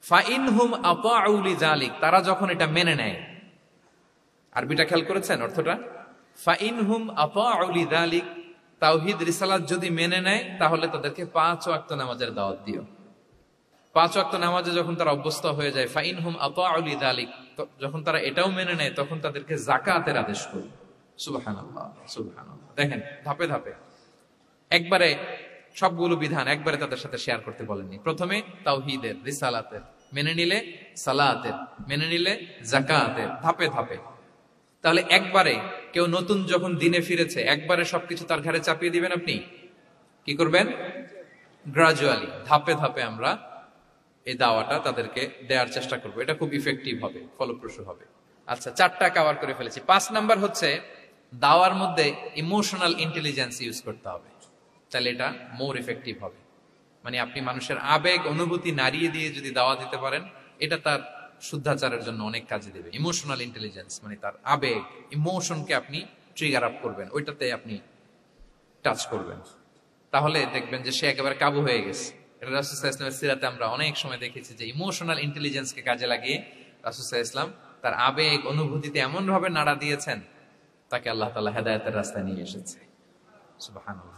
ফাইনহুম আতাউ লিযালিক, তারা যখন এটা মেনে নেয়। আরবিটা খেয়াল করেছেন অর্থটা? ফাইনহুম আতাউ লিযালিক, তাওহীদ রিসালাত যদি মেনে নেয়, তাহলে তাদেরকে 5 ওয়াক্ত নামাজের দাওয়াত দিও। 5 ওয়াক্ত নামাজে যখন তারা অভ্যস্ত হয়ে যায়, ফাইনহুম আতাউ লিযালিক, যখন তারা এটাও মেনে নেয়, তখন তাদেরকে যাকাতের আদেশ করো। সুবহানাল্লাহ, সুবহানাল্লাহ। দেখেন, ধাপে ধাপে, একবারে সবগুলো বিধান একবারে তাদের সাথে শেয়ার করতে বলেননি। প্রথমে তাওহীদের, রিসালাতের, মেনে নিলে সালাতের, মেনে নিলে যাকাতের, ধাপে ধাপে। তাহলে একবারে কেউ নতুন যখন দিনে ফিরেছে, একবারে সবকিছু তার ঘাড়ে চাপিয়ে দিবেন আপনি? কি করবেন? গ্রাজুয়ালি, ধাপে ধাপে আমরা এই দাওয়াটা তাদেরকে দেওয়ার চেষ্টা করবো। এটা খুব ইফেক্টিভ হবে, ফলপ্রসূ হবে। আচ্ছা, 4টা কভার করে ফেলেছি। 5 নাম্বার হচ্ছে দাওয়ার মধ্যে ইমোশনাল ইন্টেলিজেন্স ইউজ করতে হবে, তাহলে এটা মোর ইফেক্টিভ হবে। মানে আপনি মানুষের আবেগ অনুভূতি নাড়িয়ে দিয়ে যদি দাওয়া দিতে পারেন, এটা তার শুদ্ধাচারের জন্য অনেক কাজে দেবে। ইমোশনাল ইন্টেলিজেন্স মানে তার আবেগ, ইমোশনকে আপনি ট্রিগার আপ করবেন, ওইটাতে আপনি টাচ করবেন, তাহলে দেখবেন যে সে একেবারে কাবু হয়ে গেছে। এটা রাসূল সাল্লাল্লাহু আলাইহি ওয়াসাল্লামের সিরাতে আমরা অনেক সময় দেখেছি যে ইমোশনাল ইন্টেলিজেন্সকে কাজে লাগিয়ে রাসূল সাল্লাল্লাহু আলাইহি ওয়াসাল্লাম তার আবেগ অনুভূতিতে এমন ভাবে নাড়া দিয়েছেন, তাকে আল্লাহ তাআলা হেদায়েতের রাস্তায় নিয়ে এসেছে। সুবহানাল্লাহ।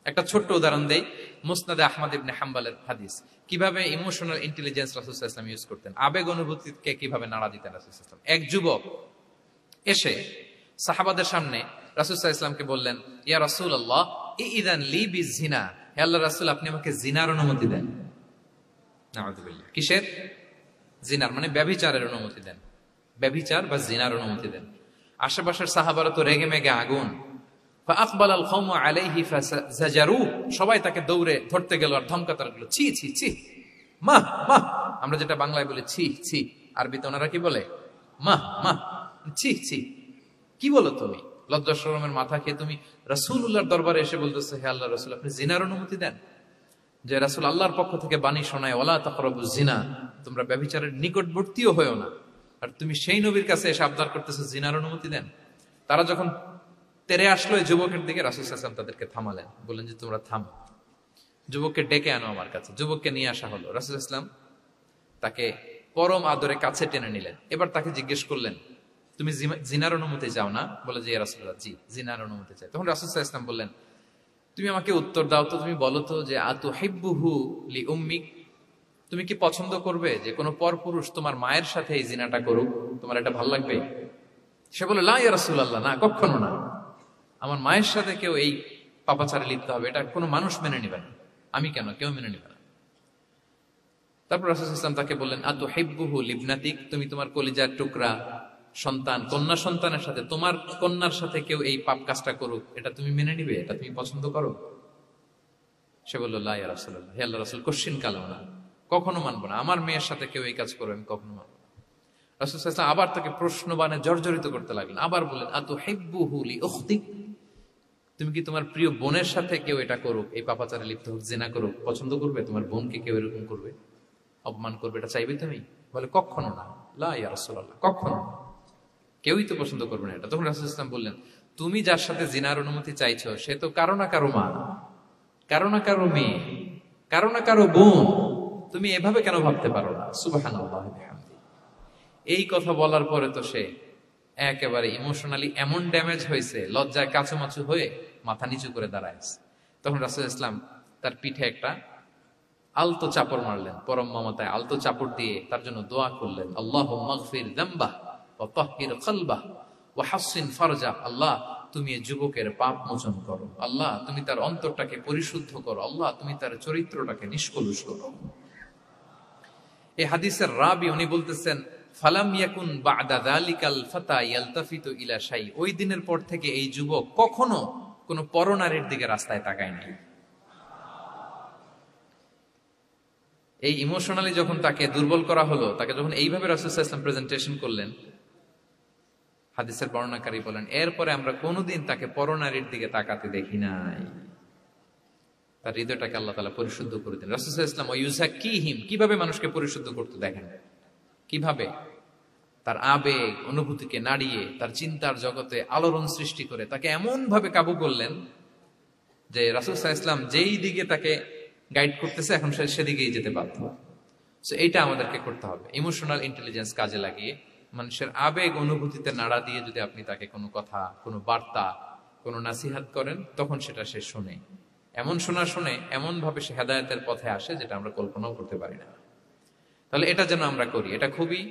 একটা ছোট্ট উদাহরণ দেই, মুসনাদে আহমদ ইবনে হাম্বলের হাদিস, কিভাবে ইমোশনাল ইন্টেলিজেন্স রাসূল সাল্লাল্লাহু আলাইহি ওয়াসাল্লাম ইউজ করতেন, আবেগ অনুভূতিকে কিভাবে নাড়া দিতেন রাসূল সাল্লাল্লাহু আলাইহি ওয়াসাল্লাম। এক যুবক এসে সাহাবাদের সামনে রাসূল সাল্লাল্লাহু আলাইহি ওয়াসাল্লামকে বললেন, ইয়া রাসূলুল্লাহ ইযান লি বিজিনা, হে আল্লাহর রাসূল, আপনি আমাকে জিনার অনুমতি দেন। নাউযুবিল্লাহ। কিসের? জিনার, মানে ব্যভিচারের অনুমতি দেন। ব্যভিচার বা জিনার অনুমতি দেন। আশেপাশের সাহাবারা তো রেগে মেগে আগুন। ফাআকবাল আল কওমু আলাইহি ফাজাজারু, সবাই তাকে দৌড়ে ধরতে গেল আর ধমকাতে লাগলো, ছি ছি ছি, মাহ মাহ। আমরা যেটা বাংলায় বলি ছি ছি, আরবিতে ওনারা কি বলে? মাহ মাহ, ছি ছি। কি বলো তুমি? লজ্জা শরমের মাথা খেয়ে তুমি রাসূলুল্লাহর দরবারে এসে বলতেছো, হে আল্লাহর রাসূল, আপনি জিনার অনুমতি দেন। যে রাসূল আল্লাহর পক্ষ থেকে বাণী শোনায়, ওয়ালা তাকরাবুজ জিনা, তোমরা ব্যভিচারের নিকটবর্তীও হয়ো না, আর তুমি সেই নবীর কাছে এসে আবদার করতেছো জিনার অনুমতি দেন। তারা যখন তেরে আসলো এই যুবকের দিকে, রাসূল সাল্লাল্লাহু আলাইহি ওয়াসাল্লাম তাদেরকে থামালেন, বললেন যে তোমরা থামো, যুবককে ডেকে আনো আমার কাছে। যুবককে নিয়ে আসা হলো। রাসূল সাল্লাল্লাহু আলাইহি ওয়াসাল্লাম তাকে পরম আদরে কাছে টেনে নিলেন। এবার তাকে জিজ্ঞেস করলেন, তুমি জিনার অনুমতি চাও না? বলে যে ইয়া রাসূলুল্লাহ, জি, জিনার অনুমতি চাই। তখন রাসূল সাল্লাল্লাহু আলাইহি ওয়াসাল্লাম বললেন, তুমি আমাকে উত্তর দাও তো, তুমি বলো তো যে আতুহিব্বুহু লিউম্মিক, তুমি কি পছন্দ করবে যে কোনো পরপুরুষ তোমার মায়ের সাথে এই জিনাটা করুক? তোমার এটা ভালো লাগবে? সে বলে, লা ইয়া রাসূলুল্লাহ, না, কখনো না। আমার মায়ের সাথে কেউ এই পাপাচারে লিপ্ত হবে, এটা কোনো মানুষ মেনে নিবে না, আমি কেন, কেউ মেনে নিবে না। তারপর রাসূল সাল্লাল্লাহু আলাইহি ওয়াসাল্লাম তাকে বললেন, আতুহিব্বুহু লিবনাতিক, তুমি তোমার কলিজার টুকরা সন্তান, কন্যা সন্তানের সাথে, তোমার কন্যার সাথে কেউ এই পাপ কাজটা করুক, এটা তুমি মেনে নিবে, এটা তুমি পছন্দ করো? সে বলল, লা ইয়া রাসূলুল্লাহ, হে আল্লাহর রাসূল, কোশ্চিন কালেও না, কখনো মানবো না, আমার মেয়ের সাথে কেউ এই কাজ করবে আমি কখনো মানবো না। রাসূল সাল্লাল্লাহু আলাইহি ওয়াসাল্লাম আবার তাকে প্রশ্নবাণে জর্জরিত করতে লাগলেন, আবার বললেন, আতুহিব্বুহু লিউখতিক, তুমি কি তোমার প্রিয় বোনের সাথে কেউ এটা করুক, এই পাপাচারে লিপ্ত হোক, জিনা করুক, পছন্দ করবে? তোমার বোনকে কেউ এরকম করবে, অপমান করবে, এটা চাইবে তুমি? বলে, কখনো না, লা ইয়া রাসূলুল্লাহ, কখনো না, কেউই তো পছন্দ করবে না এটা। তখন রাসূল সাল্লাল্লাহু আলাইহি ওয়াসাল্লাম বললেন, তুমি যার সাথে জিনার অনুমতি চাইছো সে তো কারো না কারো মা, কারো না কারো মেয়ে, কারো না কারো বোন, তুমি এভাবে কেন ভাবতে পারো না? সুবহানাল্লাহ বিহামদি। এই কথা বলার পরে তো সে একেবারে ইমোশনালি এমন ড্যামেজ হয়েছে, লজ্জায় কাচুমাচু হয়ে মাথা নিচু করে দাঁড়ায়ছে। তখন রাসূল ইসলাম তার পিঠে একটা আলতো চাপড় মারলেন, পরম মমতায় আলতো চাপড় দিয়ে তার জন্য দোয়া করলেন, আল্লাহুম্মা গফির যামবাহ ওয়া তাহহির কলবাহ ওয়া হাসসিন ফারজাহ, আল্লাহ তুমি এই যুবকের পাপ মোচন করো, আল্লাহ তুমি তার অন্তরটাকে পরিশুদ্ধ করো, আল্লাহ তুমি তার চরিত্রটাকে নিষ্কলুষ করো। এই হাদিসের রাবি উনি বলতেছেন, ফালাম ইয়াকুন বা'দা যালিকাল ফাতা ইয়ালতাফিতু ইলা শাই, ওই দিনের পর থেকে এই যুবক কখনো কোনো পরনারীর দিকে রাস্তায় তাকায় নাই। এই ইমোশনালি যখন তাকে দুর্বল করা হলো, তাকে যখন এইভাবে রাসূল সাল্লাল্লাহু আলাইহি ওয়াসাল্লাম প্রেজেন্টেশন করলেন, হাদিসের বর্ণনাকারী বলেন, এরপরে আমরা কোনোদিন তাকে পরনারীর দিকে তাকাতে দেখি নাই। তার হৃদয়টাকে আল্লাহ তাআলা পরিশুদ্ধ করে দেন। রাসূল সাল্লাল্লাহু আলাইহি ওয়াসাল্লাম ওয়ায়ুযাক্কিহিম, কিভাবে মানুষকে পরিশুদ্ধ করতে দেখেন, কিভাবে তার আবেগ অনুভূতিকে নাড়িয়ে তার চিন্তার জগতে আলোড়ন সৃষ্টি করে তাকে এমন ভাবে কাবু করলেন যে রাসূল সাল্লাল্লাহু আলাইহি ওয়াসাল্লাম যেই দিকে তাকে গাইড করতেছে এখন সে সেদিকেই যেতে বাধ্য। সো এইটা আমাদেরকে করতে হবে, ইমোশনাল ইন্টেলিজেন্স কাজে লাগিয়ে মানুষের আবেগ অনুভূতিতে নাড়া দিয়ে যদি আপনি তাকে কোনো কথা, কোনো বার্তা, কোনো নাসিহাত করেন, তখন সেটা সে শুনে, এমন শুনে এমন ভাবে সে হেদায়েতের পথে আসে যেটা আমরা কল্পনাও করতে পারি না। তাহলে এটা যেন আমরা করি, এটা খুবই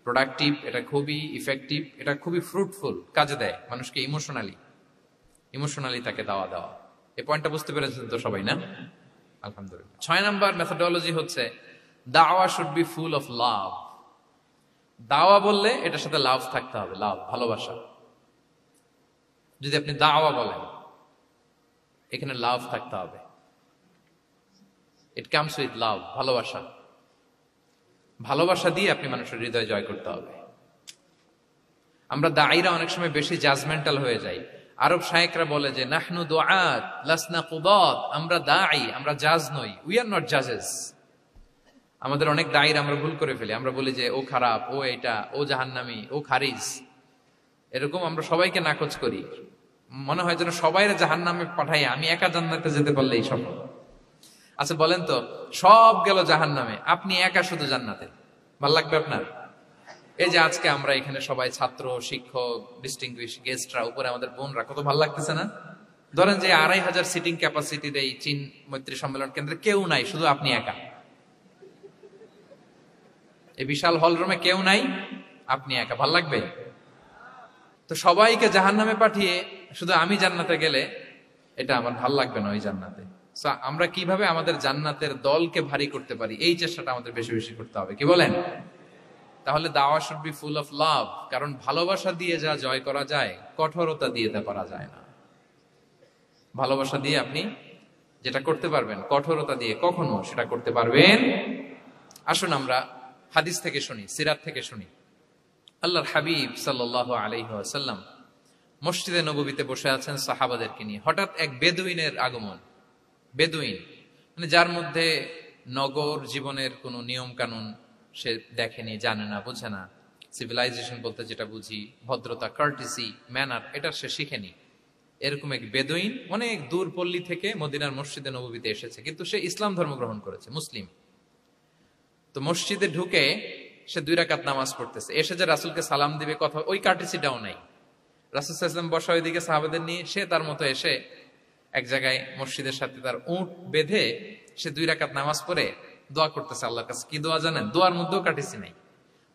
প্রোডাক্টিভ, এটা খুবই ইফেক্টিভ, এটা খুবই ফ্রুটফুল, কাজে দেয় মানুষকে ইমোশনালি তাকে দেওয়া। এই পয়েন্টটা বুঝতে পেরেছেন তো সবাই, না? আলহামদুলিল্লাহ। 6 নাম্বার মেথোডোলজি হচ্ছে দাওয়া should be full of love. দাওয়া বললে এটার সাথে লাভ থাকতে হবে, লাভ, ভালোবাসা। যদি আপনি দাওয়া বলেন, এখানে লাভ থাকতে হবে। ইট কামস উইথ লাভ, ভালোবাসা। ভালোবাসা দিয়ে আপনি মানুষের হৃদয় জয় করতে হবে। আমরা দায়ীরা অনেক সময় বেশি জাজমেন্টাল হয়ে যাই। আরব শায়েকরা বলে যে নাহনু দুআত লাসনা কুদাত, আমরা দাঈ, আমরা জাজ নই, উই আর নট জাজেস। আমাদের অনেক দায়ীরা আমরা ভুল করে ফেলি, আমরা বলি যে ও খারাপ, ও এটা, ও জাহান্নামী, ও খারিজ, এরকম আমরা সবাইকে নাকচ করি। মনে হয় যেন সবাইরা জাহান্নামে পাঠাই, আমি একা জান্নাতে যেতে পারলেই সফল। আচ্ছা বলেন তো, সব গেল জাহান্নামে, আপনি একা শুধু জান্নাতে, ভাল লাগবে আপনার? এই যে আজকে আমরা এখানে সবাই ছাত্র, শিক্ষক, ডিস্টিংগুইশ গেস্টরা, উপরে আমাদের বোনরা, কত ভালো লাগতেছে না? ধরেন যে 2500 সিটিং ক্যাপাসিটির এই চীন মৈত্রী সম্মেলন কেন্দ্রে কেউ নাই, শুধু আপনি একা। এই বিশাল হল রুমে কেউ নাই, আপনি একা, ভাল লাগবে? তো সবাইকে জাহান্নামে পাঠিয়ে শুধু আমি জান্নাতে গেলে এটা আমার ভাল লাগবে না ওই জান্নাতে। আমরা কিভাবে আমাদের জান্নাতের দলকে ভারী করতে পারি, এই চেষ্টাটা আমাদের বেশি বেশি করতে হবে, কি বলেন? তাহলে দাওয়া should be full of love, কারণ ভালোবাসা দিয়ে যা জয় করা যায়, কঠোরতা দিয়ে তা পারা যায় না। ভালোবাসা দিয়ে আপনি যেটা করতে পারবেন, কঠোরতা দিয়ে কখনো সেটা করতে পারবেন। আসুন আমরা হাদিস থেকে শুনি, সিরাত থেকে শুনি। আল্লাহর হাবিব সাল্লাল্লাহু আলাইহি ওয়াসাল্লাম মসজিদে নববীতে বসে আছেন সাহাবাদেরকে নিয়ে। হঠাৎ এক বেদুইনের আগমন। বেদুইন মানে যার মধ্যে নগর জীবনের কোনো নিয়ম কানুন সে দেখেনি, জানে না, বোঝে না। সিভিলাইজেশন বলতে যেটা বুঝি, ভদ্রতা, কার্টিসি, ম্যানার, এটা সে শিখেনি। এরকম এক বেদুইন অনেক দূর পল্লী থেকে মদিনার মসজিদে নববীতে এসেছে, কিন্তু সে ইসলাম ধর্ম গ্রহণ করেছে, মুসলিম। তো মসজিদে ঢুকে সে 2 রাকাত নামাজ পড়তেছে। এসে যে রাসূলকে সালাম দিবে, কথা, ওই কার্টিসিটাও নাই। রাসূল সাল্লাল্লাহু আলাইহি ওয়াসাল্লাম বসা ওইদিকে সাহাবাদের নিয়ে, সে তার মতো এসে এক জায়গায় মসজিদের সাথে তার উট বেঁধে সে 2 রাকাত নামাজ পড়ে দোয়া করতেছে আল্লাহর কাছে। কি দোয়া জানেন? দোয়ার মধ্যেও কাটিসি নাই।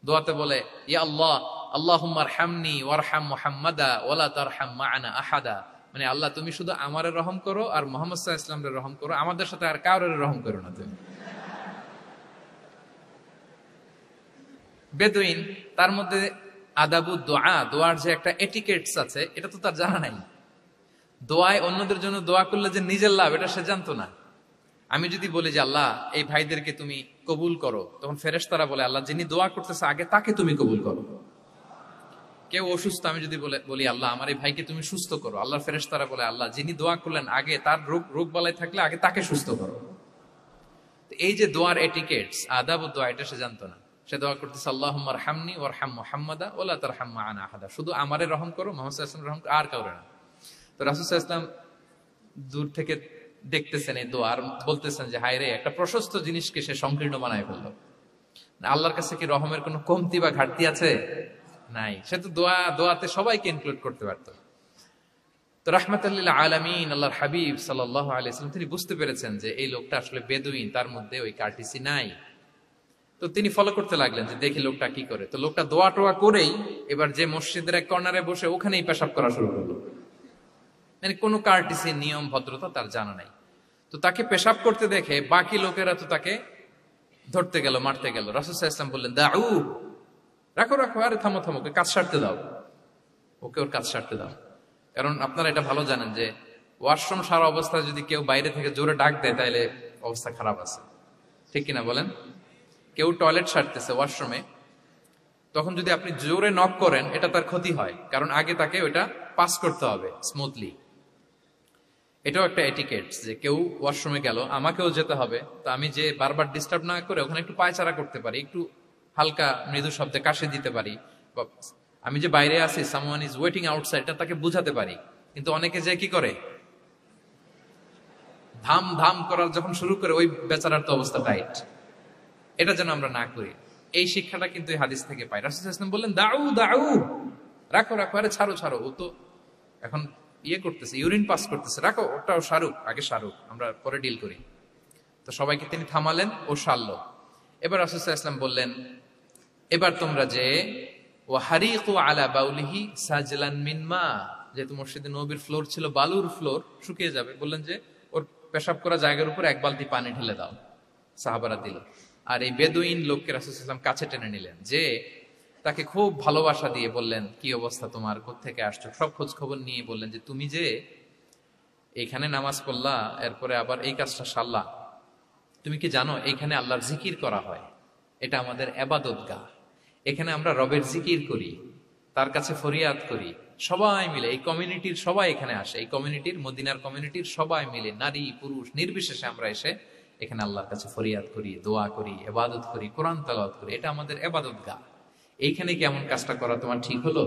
দোয়াতে বলে, ইয়া আল্লাহ, আল্লাহুম্মা আরহামনি ওয়ারহাম মুহাম্মাদা ওয়ালা তারহাম মা'ানা আহাদা, মানে আল্লাহ তুমি শুধু আমারে রহম করো আর মুহাম্মদ সাল্লাল্লাহু আলাইহি ওয়াসাল্লামের রহম করো, আমাদের সাথে আর কারোর রহম করো না তুমি। বেদুইন, তার মধ্যে আদাবু দোয়া, দোয়ার যে একটা এটিকেটস আছে এটা তো তার জানা নাই। দোয়ায় অন্যদের জন্য দোয়া করলে যে নিজের লাভ এটা সে জানতো না। আমি যদি বলি যে আল্লাহ এই ভাইদেরকে তুমি কবুল করো, তখন ফেরেশতারা বলে আল্লাহ যিনি দোয়া করতেছে আগে তাকে তুমি কবুল করো। কেউ অসুস্থ, আমি যদি বলি আল্লাহ আমার এই ভাইকে তুমি সুস্থ করো, আল্লাহর ফেরেশতারা বলে আল্লাহ যিনি দোয়া করলেন আগে তার রোগ বালাই থাকলে আগে তাকে সুস্থ করো। এই যে দোয়ার এটিকেটস, আদাব ও দোয়া, এটা সে জানতো না। সে দোয়া করতেছে আল্লাহুম্মা আরহামনি ওয়ারহাম মুহাম্মাদা ওয়ালা তারহাম মা'ানা আহাদা, শুধু আমারে রহম করো, মুহাম্মদ সাল্লাল্লাহু আলাইহি ওয়াসাল্লাম রহম করো, আর কাউরে না। তো রাসূল সাল্লাল্লাহু আলাইহি ওয়াসাল্লাম দূর থেকে দেখতেছেন এই দোয়া আর বলতেছেন যে হায় রে, একটা প্রশস্ত জিনিসকে সে সংকীর্ণ বানায় ফেললো। আল্লাহর কাছে কি রহমের কোনো কমতি বা ঘাটতি আছে? নাই। সে তো দোয়াতে সবাইকে ইনক্লুড করতে পারতো। তো রাহমাতাল লিল আলামিন আল্লাহর হাবিব সাল্লাল্লাহু আলাইহি ওয়াসাল্লাম তিনি বুঝতে পেরেছেন যে এই লোকটা আসলে বেদুইন, তার মধ্যে ওই কার্টিসি নাই। তো তিনি ফলো করতে লাগলেন যে দেখি লোকটা কি করে। তো লোকটা দোয়া টোয়া করেই এবার যে মসজিদের এক কর্নারে বসে ওখানেই পেশাব করা শুরু করলো। মানে কোনো কার্টিসি, নিয়ম, ভদ্রতা তার জানা নাই। তো তাকে পেশাব করতে দেখে বাকি লোকেরা তো তাকে ধরতে গেল, মারতে গেল। রাসূল সাল্লাল্লাহু আলাইহি ওয়াসাল্লাম বললেন দাউ, রাখো রাখো, আরে থামো থামো, ওকে কাজ সারতে দাও, ওকে ওর কাজ সারতে দাও। কারণ আপনারা এটা ভালো জানেন যে ওয়াশরুম সারা অবস্থায় যদি কেউ বাইরে থেকে জোরে ডাক দেয় তাহলে অবস্থা খারাপ আছে, ঠিক কিনা বলেন? কেউ টয়লেট সারতেছে ওয়াশরুমে, তখন যদি আপনি জোরে নক করেন এটা তার ক্ষতি হয়, কারণ আগে তাকে ওইটা পাস করতে হবে স্মুথলি। এটাও একটা এটিকেট যে কেউ ওয়াশরুমে গেল, আমাকেও যেতে হবে, তো আমি যে বারবার ডিস্টার্ব না করে ওখানে একটু পায়চারা করতে পারি, একটু হালকা মৃদু শব্দে কাশি দিতে পারি, বা আমি যে বাইরে আছি সামওয়ান ইজ ওয়েটিং আউটসাইড এটা তাকে বুঝাতে পারি। কিন্তু অনেকে যে কি করে, ধাম ধাম করার যখন শুরু করে ওই বেচারার তো অবস্থা টাইট। এটা যেন আমরা না করি, এই শিক্ষাটা কিন্তু এই হাদিস থেকে পাই। রাসূল সাল্লাল্লাহু আলাইহি ওয়াসাল্লাম বললেন দাউ দাউ, রাখো রাখো, আরে ছাড়ো ছাড়ো, ও তো এখন করতেছে, ইউরিন পাস করতেছে, রাখো, ওটাও সারুক, আগে সারুক, আমরা পরে ডিল করি। তো সবাইকে তিনি থামালেন, ও সারলো। এবার রাসূল সাল্লাল্লাহু আলাইহি ওয়াসাল্লাম বললেন এবার তোমরা যে ওয়াহারিকু আলা বাউলিহি সাজলান মিন মা, যেহেতু মসজিদে নববীর ফ্লোর ছিল বালুর ফ্লোর, শুকিয়ে যাবে, বললেন যে ওর পেশাব করা জায়গার উপর এক বালতি পানি ঢেলে দাও। সাহাবারা দিল। আর এই বেদুইন লোককে রাসূল সাল্লাল্লাহু আলাইহি ওয়াসাল্লাম কাছে টেনে নিলেন, যে তাকে খুব ভালোবাসা দিয়ে বললেন কি অবস্থা তোমার, কোত্থেকে আসছো, সব খোঁজ খবর নিয়ে বললেন যে তুমি যে এইখানে নামাজ পড়লা এরপরে আবার এই কাজটা সারলা, তুমি কি জানো এইখানে আল্লাহর জিকির করা হয়, এটা আমাদের ইবাদতগাহ, এখানে আমরা রবের জিকির করি, তার কাছে ফরিয়াদ করি, সবাই মিলে এই কমিউনিটির সবাই এখানে আসে, এই কমিউনিটির, মদিনার কমিউনিটির সবাই মিলে নারী পুরুষ নির্বিশেষে আমরা এসে এখানে আল্লাহর কাছে ফরিয়াদ করি, দোয়া করি, ইবাদত করি, কোরআন তেলাওয়াত করি, এটা আমাদের ইবাদতগাহ। এইখানে কি এমন কাজটা করা তোমার ঠিক হলো?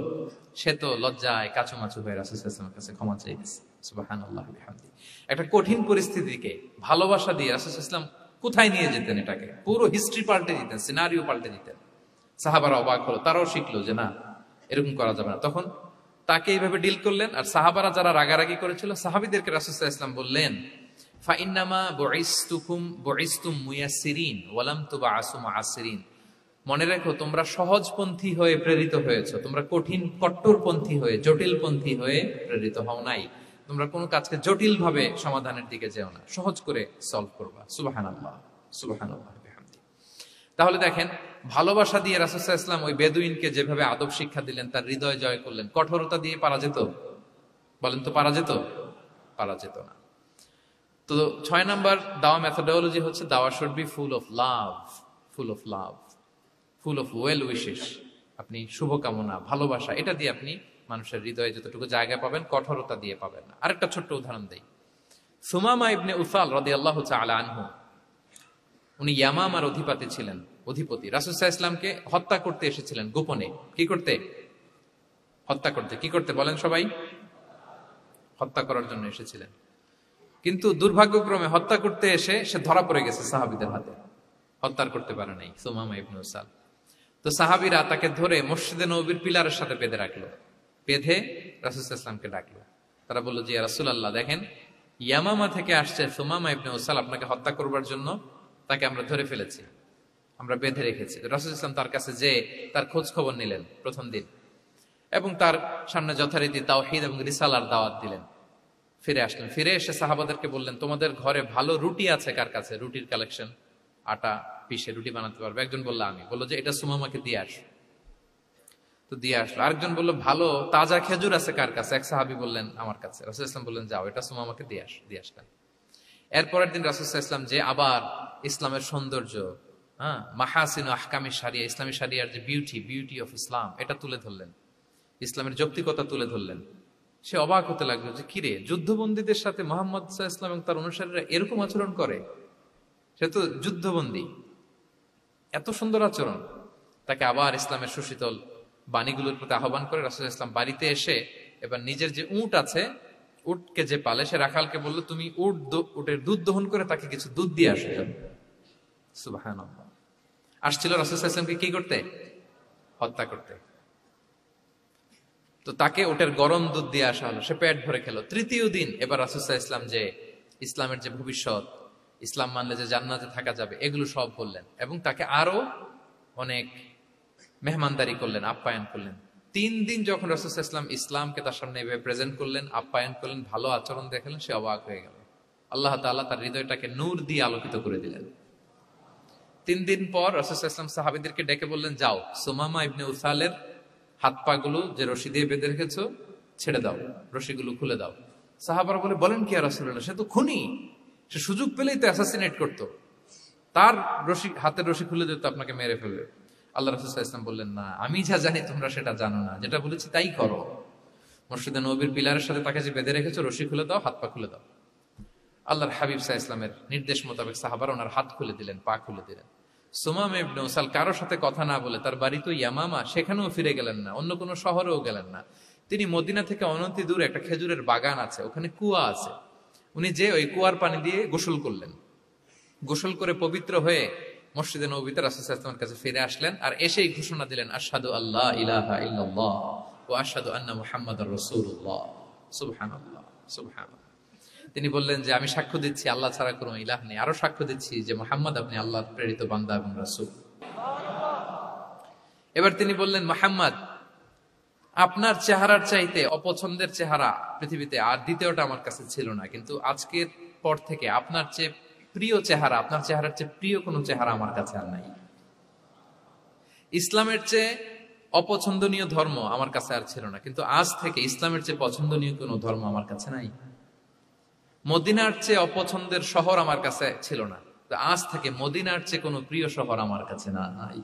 সে তো লজ্জায় কাচুমাচু হয়ে রাসূল সাল্লাল্লাহু আলাইহি ওয়াসাল্লামের কাছে ক্ষমা চাইছে। সুবহানাল্লাহ বিহামদি। একটা কঠিন পরিস্থিতিকে ভালোবাসা দিয়ে রাসূল সাল্লাল্লাহু আলাইহি ওয়াসাল্লাম কোথায় নিয়ে যেতেন, এটাকে পুরো হিস্ট্রি পাল্টে দিতেন, সিনারিও পাল্টে দিতেন। সাহাবারা অবাক হলো, তারাও শিখলো যে না, এরকম করা যাবে না। তখন তাকে এইভাবে ডিল করলেন। আর সাহাবারা যারা রাগারাগি করেছিল, সাহাবীদেরকে রাসূল সাল্লাল্লাহু আলাইহি ওয়াসাল্লাম বললেন ফাইন্নামা বুইসতুম মুয়াসসিরিন ওয়া লাম তুবআসু মুআসসিরিন, মনে রেখো তোমরা সহজপন্থী হয়ে প্রেরিত হয়েছে, তোমরা কঠিন কট্টরপন্থী হয়ে, জটিলপন্থী হয়ে প্রেরিত হও নাই। তোমরা কোনো কাজকে জটিল ভাবে সমাধানের দিকে যেও না, সহজ করে সলভ করবা। সুবহানাল্লাহ, সুবহানাল্লাহ বিহামদি। তাহলে দেখেন, ভালোবাসা দিয়ে রাসূল সাল্লাল্লাহু আলাইহি ওয়াসাল্লাম ওই বেদুইনকে যেভাবে আদব শিক্ষা দিলেন, তার হৃদয় জয় করলেন। কঠোরতা দিয়ে পারা যেত? বলেন তো পারা যেত? পারা যেত না। তো 6 নাম্বার দাওয়া মেথোডোলজি হচ্ছে দাওয়া should be full of love, full of love, full of well wishes. আপনি শুভকামনা, ভালোবাসা, এটা দিয়ে আপনি মানুষের হৃদয়ে যতটুকু জায়গা পাবেন, কঠোরতা দিয়ে পাবেন না। আরেকটা ছোট্ট উদাহরণ দেই। সুমামা ইবনে উসাল রাদিয়াল্লাহু তাআলা আনহু, উনি ইয়ামামার অধিপতি ছিলেন, অধিপতি। রাসূল সাল্লাল্লাহু আলাইহি ওয়াসাল্লামকে হত্যা করতে এসেছিলেন গোপনে। কি করতে? হত্যা করতে। কি করতে বলেন সবাই? হত্যা করার জন্য এসেছিলেন। কিন্তু দুর্ভাগ্যক্রমে হত্যা করতে এসে সে ধরা পড়ে গেছে সাহাবীদের হাতে, হত্যার করতে পারে নাই সুমামা ইবনে উসাল। তো সাহাবীরা তাকে ধরে মসজিদে নববীর পিলারের সাথে বেঁধে রাখলো, বেঁধে রাসূল সাল্লাল্লাহু আলাইহি ওয়াসাল্লামকে ডাকলো। তারা বলল যে ইয়া রাসূলুল্লাহ, দেখেন ইয়ামামা থেকে আসছে সুমামা ইবনে উসাল আপনাকে হত্যা করবার জন্য, তাকে আমরা ধরে ফেলেছি, আমরা বেঁধে রেখেছি। রাসূল সাল্লাল্লাহু আলাইহি ওয়াসাল্লাম তার কাছে যে তার খোঁজ খবর নিলেন প্রথম দিন, এবং তার সামনে যথারীতি তাওহীদ এবং রিসালার দাওয়াত দিলেন। ফিরে আসলেন। ফিরে এসে সাহাবাদেরকে বললেন, তোমাদের ঘরে ভালো রুটি আছে কার কাছে? রুটির কালেকশন, আটা পিষে রুটি বানাতে পারবে। একজন বললো আমি। বললো যে এটা সুমামাকে দিয়ে আস। তো দিয়ে আসলো। আরেকজন বললো ভালো তাজা খেজুর আছে কার কাছে? এক সাহাবী বললেন আমার কাছে। রাসূল ইসলাম বললেন যাও, এটা সুমামাকে দিয়ে আসলেন। এরপরের দিন রাসূল ইসলাম যে আবার ইসলামের সৌন্দর্য, মাহাসিন আহকামি সারিয়া, ইসলামী সারিয়ার যে বিউটি অফ ইসলাম, এটা তুলে ধরলেন, ইসলামের যৌক্তিকতা তুলে ধরলেন। সে অবাক হতে লাগলো যে কিরে, যুদ্ধবন্দীদের সাথে মুহাম্মদ সাল্লাল্লাহু আলাইহি ওয়াসাল্লাম এবং তার অনুসারীরা এরকম আচরণ করে? সে তো যুদ্ধবন্দী, এত সুন্দর আচরণ। তাকে আবার ইসলামের সুশীতল বাণীগুলোর প্রতি আহ্বান করে রাসূল ইসলাম বাড়িতে এসে এবার নিজের যে উট আছে, উটকে যে পালে, সে রাখালকে বললো তুমি উটের দুধ দহন করে তাকে কিছু দুধ দিয়ে আসো। সুবহানাল্লাহ। আসছিল রাসূল সাল্লাল্লাহু আলাইহি ওয়াসাল্লামকে কি করতে? হত্যা করতে। তো তাকে ওটের গরম দুধ দিয়ে আসা হলো, সে পেট ভরে খেলো। তৃতীয় দিন এবার রাসূল সাল্লাল্লাহু আলাইহি ওয়াসাল্লাম যে ইসলামের যে ভবিষ্যৎ, ইসলাম মানলে যে জান্নাতে থাকা যাবে, এগুলো সব বললেন এবং তাকে আরো অনেক মেহমানদারি করলেন, আপ্যায়ন করলেন। 3 দিন যখন রাসূল সাল্লাল্লাহু আলাইহি ওয়াসাল্লাম ইসলামকে তার সামনে এভাবে প্রেজেন্ট করলেন, আপ্যায়ন করলেন, ভালো আচরণ দেখালেন, সে অবাক হয়ে গেল। আল্লাহ তাআলা তার হৃদয়টাকে নূর দিয়ে আলোকিত করে দিলেন। 3 দিন পর রাসূল সাল্লাল্লাহু আলাইহি ওয়াসাল্লাম সাহাবীদেরকে ডেকে বললেন, যাও সুমামা ইবনে উসালের হাত পা গুলো যে রশি দিয়ে বেঁধে রেখেছো ছেড়ে দাও, রশিগুলো খুলে দাও। সাহাবারা বলেন কি ইয়া রাসূলুল্লাহ, সে তো খুনি, সে সুযোগ পেলেই তো অ্যাসাসিনেট করতো, তার হাতের রশি খুলে দিত আপনাকে মেরে ফেলবে। আল্লাহ রাসূল সাল্লাল্লাহু আলাইহি ওয়াসাল্লাম বললেন, না, আমি যা জানি তোমরা সেটা জানো না, যেটা বলেছি তাই করো। মসজিদে নববীর পিলারের সাথে তাকে যে বেঁধে রেখেছো, রশি খুলে দাও, হাত পা খুলে দাও। আল্লাহর হাবিব সাল্লাল্লাহু আলাইহি ওয়াসাল্লামের নির্দেশ মোতাবেক সাহাবারা ওনার হাত খুলে দিলেন, পা খুলে দিলেন। সুমামা ইবনে উসাল কারোর সাথে কথা না বলে, তার বাড়ি তো ইয়ামামা, সেখানেও ফিরে গেলেন না, অন্য কোনো শহরেও গেলেন না। তিনি মদিনা থেকে অনতি দূরে একটা খেজুরের বাগান আছে, ওখানে কুয়া আছে, উনি যে ওই কুয়ার পানি দিয়ে গোসল করলেন। গোসল করে পবিত্র হয়ে মসজিদে নববীতে রাসূল সাল্লাল্লাহু আলাইহি ওয়াসাল্লামের কাছে ফিরে আসলেন আর এসেই ঘোষণা দিলেন, আশহাদু আল্লা ইলাহা ইল্লাল্লাহ ওয়া আশহাদু আন্না মুহাম্মাদার রাসূলুল্লাহ। সুবহানাল্লাহ, সুবহানাল্লাহ। তিনি বললেন যে আমি সাক্ষ্য দিচ্ছি আল্লাহ ছাড়া কোনো ইলাহ নেই, আরো সাক্ষ্য দিচ্ছি যে মুহাম্মদ আপনি আল্লাহর প্রেরিত বান্দা এবং রাসূল। এবার তিনি বললেন, মুহাম্মদ, আপনার চেহারার চাইতে অপছন্দের চেহারা পৃথিবীতে আর দ্বিতীয়টা আমার কাছে ছিল না, কিন্তু আজকের পর থেকে আপনার চেয়ে প্রিয় চেহারা, আপনার চেহারার চেয়ে প্রিয় কোনো চেহারা আমার কাছে আর নাই। ইসলামের চেয়ে অপছন্দনীয় ধর্ম আমার কাছে আর ছিল না, কিন্তু আজ থেকে ইসলামের চেয়ে পছন্দনীয় কোনো ধর্ম আমার কাছে নাই। মদিনার চেয়ে অপছন্দের শহর আমার কাছে ছিল না, আজ থেকে মদিনার চেয়ে কোনো প্রিয় শহর আমার কাছে নাই।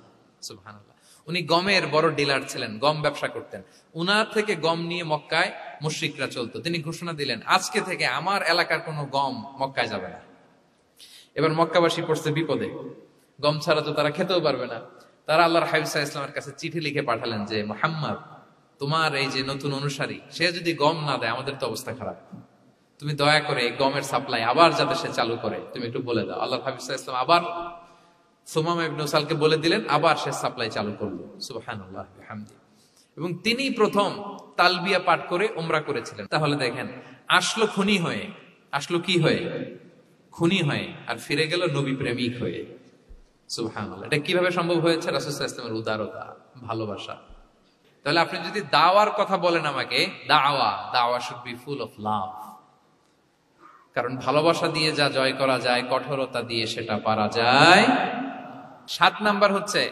সুবহানাল্লাহ। উনি গমের বড় ডিলার ছিলেন, গম ব্যবসা করতেন। উনার থেকে গম নিয়ে মক্কায় মুশরিকরা চলতো। তিনি ঘোষণা দিলেন, আজকে থেকে আমার এলাকার কোনো গম মক্কায় যাবে না। এবার মক্কাবাসী পড়ছে বিপদে, গম ছাড়া তো তারা খেতেও পারবে না। তারা আল্লাহর হাবিব সাল্লাল্লাহু আলাইহি ওয়াসাল্লামের কাছে চিঠি লিখে পাঠালেন যে, মুহাম্মদ, তোমার এই যে নতুন অনুসারী, সে যদি গম না দেয় আমাদের তো অবস্থা খারাপ, তুমি দয়া করে গমের সাপ্লাই আবার যাতে সে চালু করে তুমি একটু বলে দাও। আল্লাহর হাবিব সাল্লাল্লাহু আলাইহি ওয়াসাল্লাম আবার সুমামা ইবনে উসালকে বলে দিলেন, আবার সে সাপ্লাই চালু করলো। সুবহানাল্লাহ বিহামদি। এবং তিনি প্রথম তালবিয়া পাঠ করে উমরা করেছিলেন। তাহলে দেখেন, আসলো খুনি হয়ে, আসলো কি হয়ে? খুনি হয়ে, আর ফিরে গেল নবী প্রেমিক হয়ে। সুবহানাল্লাহ। এটা কিভাবে সম্ভব হয়েছে? রাসূল সাল্লাল্লাহু আলাইহি ওয়াসাল্লামের উদারতা, ভালোবাসা। তাহলে আপনি যদি দাওয়ার কথা বলেন আমাকে, দাওয়া should be full of love. কারণ ভালোবাসা দিয়ে যা জয় করা যায়, কঠোরতা দিয়ে সেটা পারা যায়। 7 নাম্বার হচ্ছে,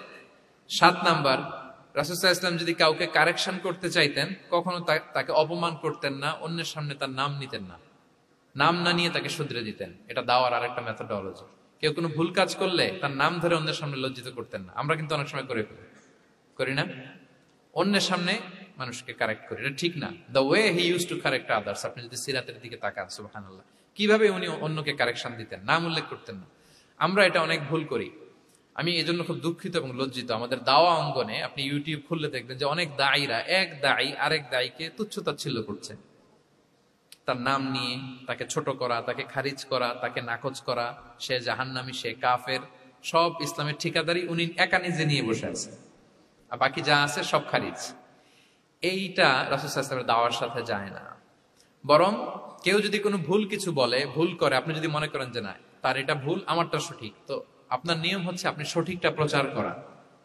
7 নাম্বার, রাসূল সাল্লাল্লাহু আলাইহি ওয়াসাল্লাম যদি কাউকে কারেকশন করতে চাইতেন, কখনো তাকে অপমান করতেন না, অন্যের সামনে তার নাম নিতেন না, নাম না নিয়ে তাকে শুধরে দিতেন। এটা দাওয়ার আরেকটা মেথডোলজি। কেউ কোনো ভুল কাজ করলে তার নাম ধরে অন্যের সামনে লজ্জিত করতেন না। আমরা কিন্তু অনেক সময় করি না, অন্যের সামনে মানুষকে কারেক্ট করি, এটা ঠিক না। The way he use to correct others, আপনি যদি সিরাতের দিকে তাকান, সুবহানাল্লাহ, কিভাবে উনি অন্যকে কারেকশন দিতেন, নাম উল্লেখ করতেন না। আমরা এটা অনেক ভুল করি। আমি এজন্য খুব দুঃখিত এবং লজ্জিত। আমাদের দাওয়া অঙ্গনে আপনি ইউটিউব খুললে দেখবেন যে অনেক দায়ীরা, এক দায়ী আরেক দায়ীকে তুচ্ছ-তাচ্ছিল্য করছে, তার নাম নিয়ে তাকে ছোট করা, তাকে খারিজ করা, তাকে নাকচ করা, সে জাহান্নামী, সে কাফের, সব ইসলামের ঠিকাদারি উনি একা নিজে নিয়ে বসে আছে, আর বাকি যা আছে সব খারিজ। এইটা রাসূল সাল্লাল্লাহু আলাইহি ওয়াসাল্লামের দাওয়ার সাথে যায় না। বরং কেউ যদি কোনো ভুল কিছু বলে, ভুল করে, আপনি যদি মনে করেন যে না, তার এটা ভুল, আমারটা সঠিক, তো আপনার নিয়ম হচ্ছে আপনি সঠিকটা প্রচার করা।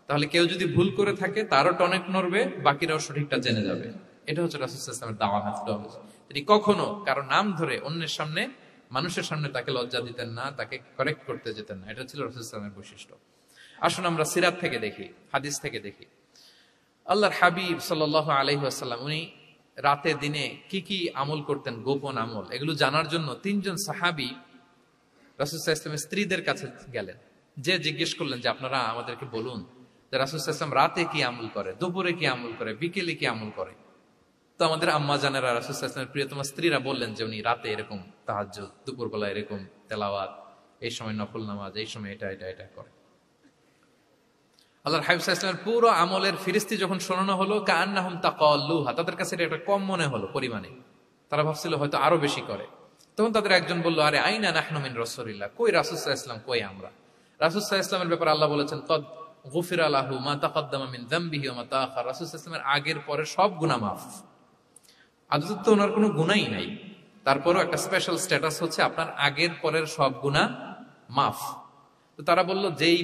তাহলে কেউ যদি ভুল করে থাকে, তারও টনেক নড়বে, বাকিরাও সঠিকটা জেনে যাবে। এটা হচ্ছে রাসূল সাল্লাল্লাহু আলাইহি ওয়াসাল্লামের দাওয়া মেথডোলজি। তিনি কখনো কারো নাম ধরে অন্যের সামনে, মানুষের সামনে তাকে লজ্জা দিতেন না, তাকে কারেক্ট করতে যেতেন না। এটা ছিল রাসূল সাল্লাল্লাহু আলাইহি ওয়াসাল্লামের বৈশিষ্ট্য। আসুন আমরা সিরাত থেকে দেখি, হাদিস থেকে দেখি। আল্লাহর হাবিব সাল্লাল্লাহু আলাইহি ওয়াসাল্লাম উনি রাতে দিনে কি কি আমল করতেন, গোপন আমল, এগুলো জানার জন্য 3 জন সাহাবী রাসূল সাল্লাল্লাহু আলাইহি ওয়াসাল্লামের স্ত্রীদের কাছে গেলেন। যে জিজ্ঞেস করলেন যে আপনারা আমাদেরকে বলুন যে রাসূল সাল্লাল্লাহু আলাইহি ওয়াসাল্লাম রাতে কি আমল করে, দুপুরে কি আমল করে, বিকেলে কি আমল করে। তো আমাদের আম্মা জানেরা রাসূল সাল্লাল্লাহু আলাইহি ওয়াসাল্লামের প্রিয়তমা স্ত্রীরা বললেন যে উনি রাতে এরকম তাহাজ্জুদ, দুপুরবেলা এরকম তেলাওয়াত, এই সময় নফল নামাজ, এই সময় এটা এটা এটা করে। আল্লাহর হাবিব সাল্লাল্লাহু আলাইহি ওয়াসাল্লামের পুরো আমলের ফিরিস্তি যখন শোনানো হলো, কাআন্নাহুম তাকাল্লুহা, তাদের কাছে এটা একটা কম মনে হলো পরিমাণে, তারা ভাবছিল হয়তো আরো বেশি করে। তখন তাদের একজন বলল, আরে আইনা নাহনু মিন রাসূলিল্লাহ, কই রাসূল সাল্লাল্লাহু আলাইহি ওয়াসাল্লাম, কই আমরা। রাসূল সাল্লাল্লাহু আলাইহি ওয়াসাল্লামের ব্যাপারে আল্লাহ বলেছেন, কদ গুফিরা লাহু মা তাকাদ্দামা মিন যামবিহি ওয়া মা তাআখার, রাসূল সাল্লাল্লাহু আলাইহি ওয়াসাল্লামের আগের পরের সব গুনাহ মাফ। আদতে তো ওনার কোনো গুনাহই নাই, তারপরেও একটা স্পেশাল স্ট্যাটাস হচ্ছে আপনার আগের পরের সব গুনাহ মাফ। তো তারা বলল, যেই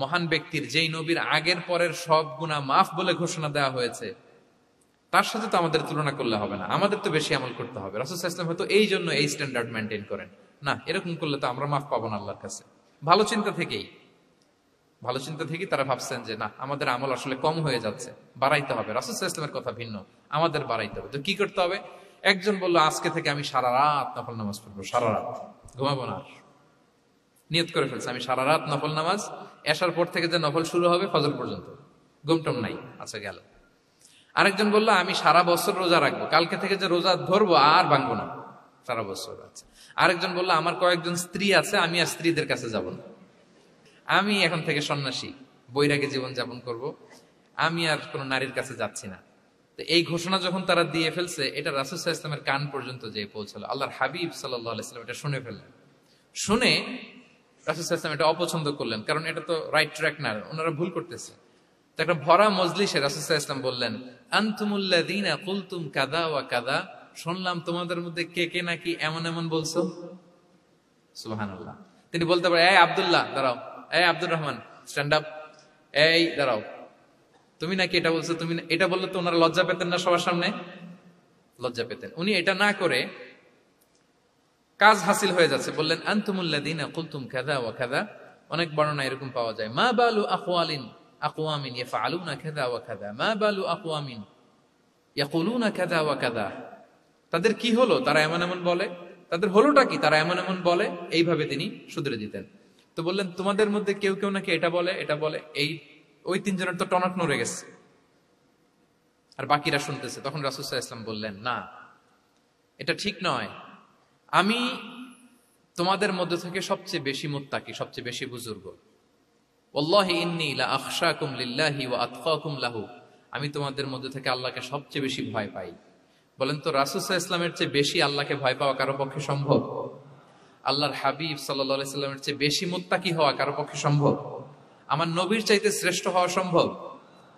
মহান ব্যক্তির, যেই নবীর আগের পরের সব গুনাহ মাফ বলে ঘোষণা দেওয়া হয়েছে, তার সাথে তো আমাদের তুলনা করলে হবে না, আমাদের তো বেশি আমল করতে হবে। রাসূল সাল্লাল্লাহু আলাইহি ওয়াসাল্লাম হয়তো এই জন্য এই স্ট্যান্ডার্ড মেইনটেইন করেন না, এরকম করলে তো আমরা মাফ পাবো না আল্লাহর কাছে। ভালো চিন্তা থেকেই তারা ভাবছেন যে না, আমাদের আমল আসলে কম হয়ে যাচ্ছে, বাড়াইতে হবে। রাসূল সাল্লাল্লাহু আলাইহি ওয়াসাল্লামের কথা ভিন্ন, আমাদের বাড়াইতে হবে। তো কি করতে হবে? একজন বলল, আজকে থেকে আমি সারা রাত নফল নামাজ পড়বো, সারা রাত ঘুমাবো না। নিয়ত করে ফেলছে আমি সারা রাত নফল নামাজ, এশার পর থেকে যে নফল শুরু হবে ফজর পর্যন্ত, ঘুমটম নাই। আচ্ছা, গেল। আরেকজন বলল, আমি সারা বছর রোজা রাখবো, কালকে থেকে যে রোজা ধরবো আর ভাঙবো না, সারা বছর। আচ্ছা। আরেকজন বলল, আমার কয়েকজন স্ত্রী আছে, আমি আর স্ত্রীদের কাছে যাব না, আমি এখন থেকে সন্ন্যাসী, বৈরাগী জীবন যাপন করব, আমি আর কোন নারীর কাছে যাচ্ছি না। তো এই ঘোষণা যখন তারা দিয়ে ফেলছে, এটা রাসূল সাল্লাল্লাহু আলাইহি ওয়াসাল্লামের কান পর্যন্ত যে পৌঁছলো। আল্লাহর হাবিব সাল্লাল্লাহু আলাইহি ওয়াসাল্লাম এটা শুনে ফেললেন। শুনে রাসূল সাল্লাল্লাহু আলাইহি ওয়াসাল্লাম এটা অপছন্দ করলেন, কারণ এটা তো রাইট ট্র্যাক না, ওনারা ভুল করতেছে। তো একটা ভরা মজলিসে রাসূল সাল্লাল্লাহু আলাইহি ওয়াসাল্লাম বললেন, আনতুমুল্লাযীনা কুলতুম কাযা ওয়া কাযা, শুনলাম তোমাদের মধ্যে কে কে নাকি এমন এমন বলছো। সুবহানাল্লাহ। তিনি বলতে পারেন, এই আব্দুল্লাহ দাঁড়াও, এই আব্দুর রহমান স্ট্যান্ড আপ, এই দাঁড়াও, তুমি নাকি এটা বলছো, তুমি এটা বললে তো ওনারা লজ্জা পেতেন না? সবার সামনে লজ্জা পেতেন। উনি এটা না করে কাজ হাসিল হয়ে যাচ্ছে, বললেন আনতুমুল্লাযীনা কুলতুম কাযা ওয়া কাযা। অনেক বর্ণনা এরকম পাওয়া যায়, মা বালু আকওয়ামিন ইয়াফআলুনা কাযা ওয়া কাযা, মা বালু আকওয়ামিন ইয়াকুলুনা কাযা ওয়া কাযা। তাদের কি হলো, তারা এমন এমন বলে, তাদের হলোটা কি, তারা এমন এমন বলে। এইভাবে তিনি শুধরে দিতেন। তো বললেন, তোমাদের মধ্যে কেউ কেউ নাকি এটা বলে, এটা বলে। ওই 3 জনের তো টনক নড়ে গেছে, আর বাকিরা শুনতেছে। তখন রাসূল সাল্লাল্লাহু আলাইহি ওয়াসাল্লাম বললেন, না, এটা ঠিক নয়। আমি তোমাদের মধ্যে থেকে সবচেয়ে বেশি মুত্তাকি, সবচেয়ে বেশি বুজুর্গ। ওয়াল্লাহি ইন্নী লা আখশাকুম লিল্লাহি ওয়া আতকাকুম লাহু, আমি তোমাদের মধ্যে থেকে আল্লাহকে সবচেয়ে বেশি ভয় পাই। বলেন তো, রাসূল সাল্লাল্লাহু আলাইহি ওয়াসাল্লামের চেয়ে বেশি আল্লাহকে ভয় পাওয়া কারো পক্ষে সম্ভব? আল্লাহর হাবিব সাল্লাল্লাহু আলাইহি ওয়াসাল্লামের চেয়ে বেশি মুত্তাকি হওয়া কারো পক্ষে সম্ভব? আমার নবীর চাইতে শ্রেষ্ঠ হওয়া সম্ভব?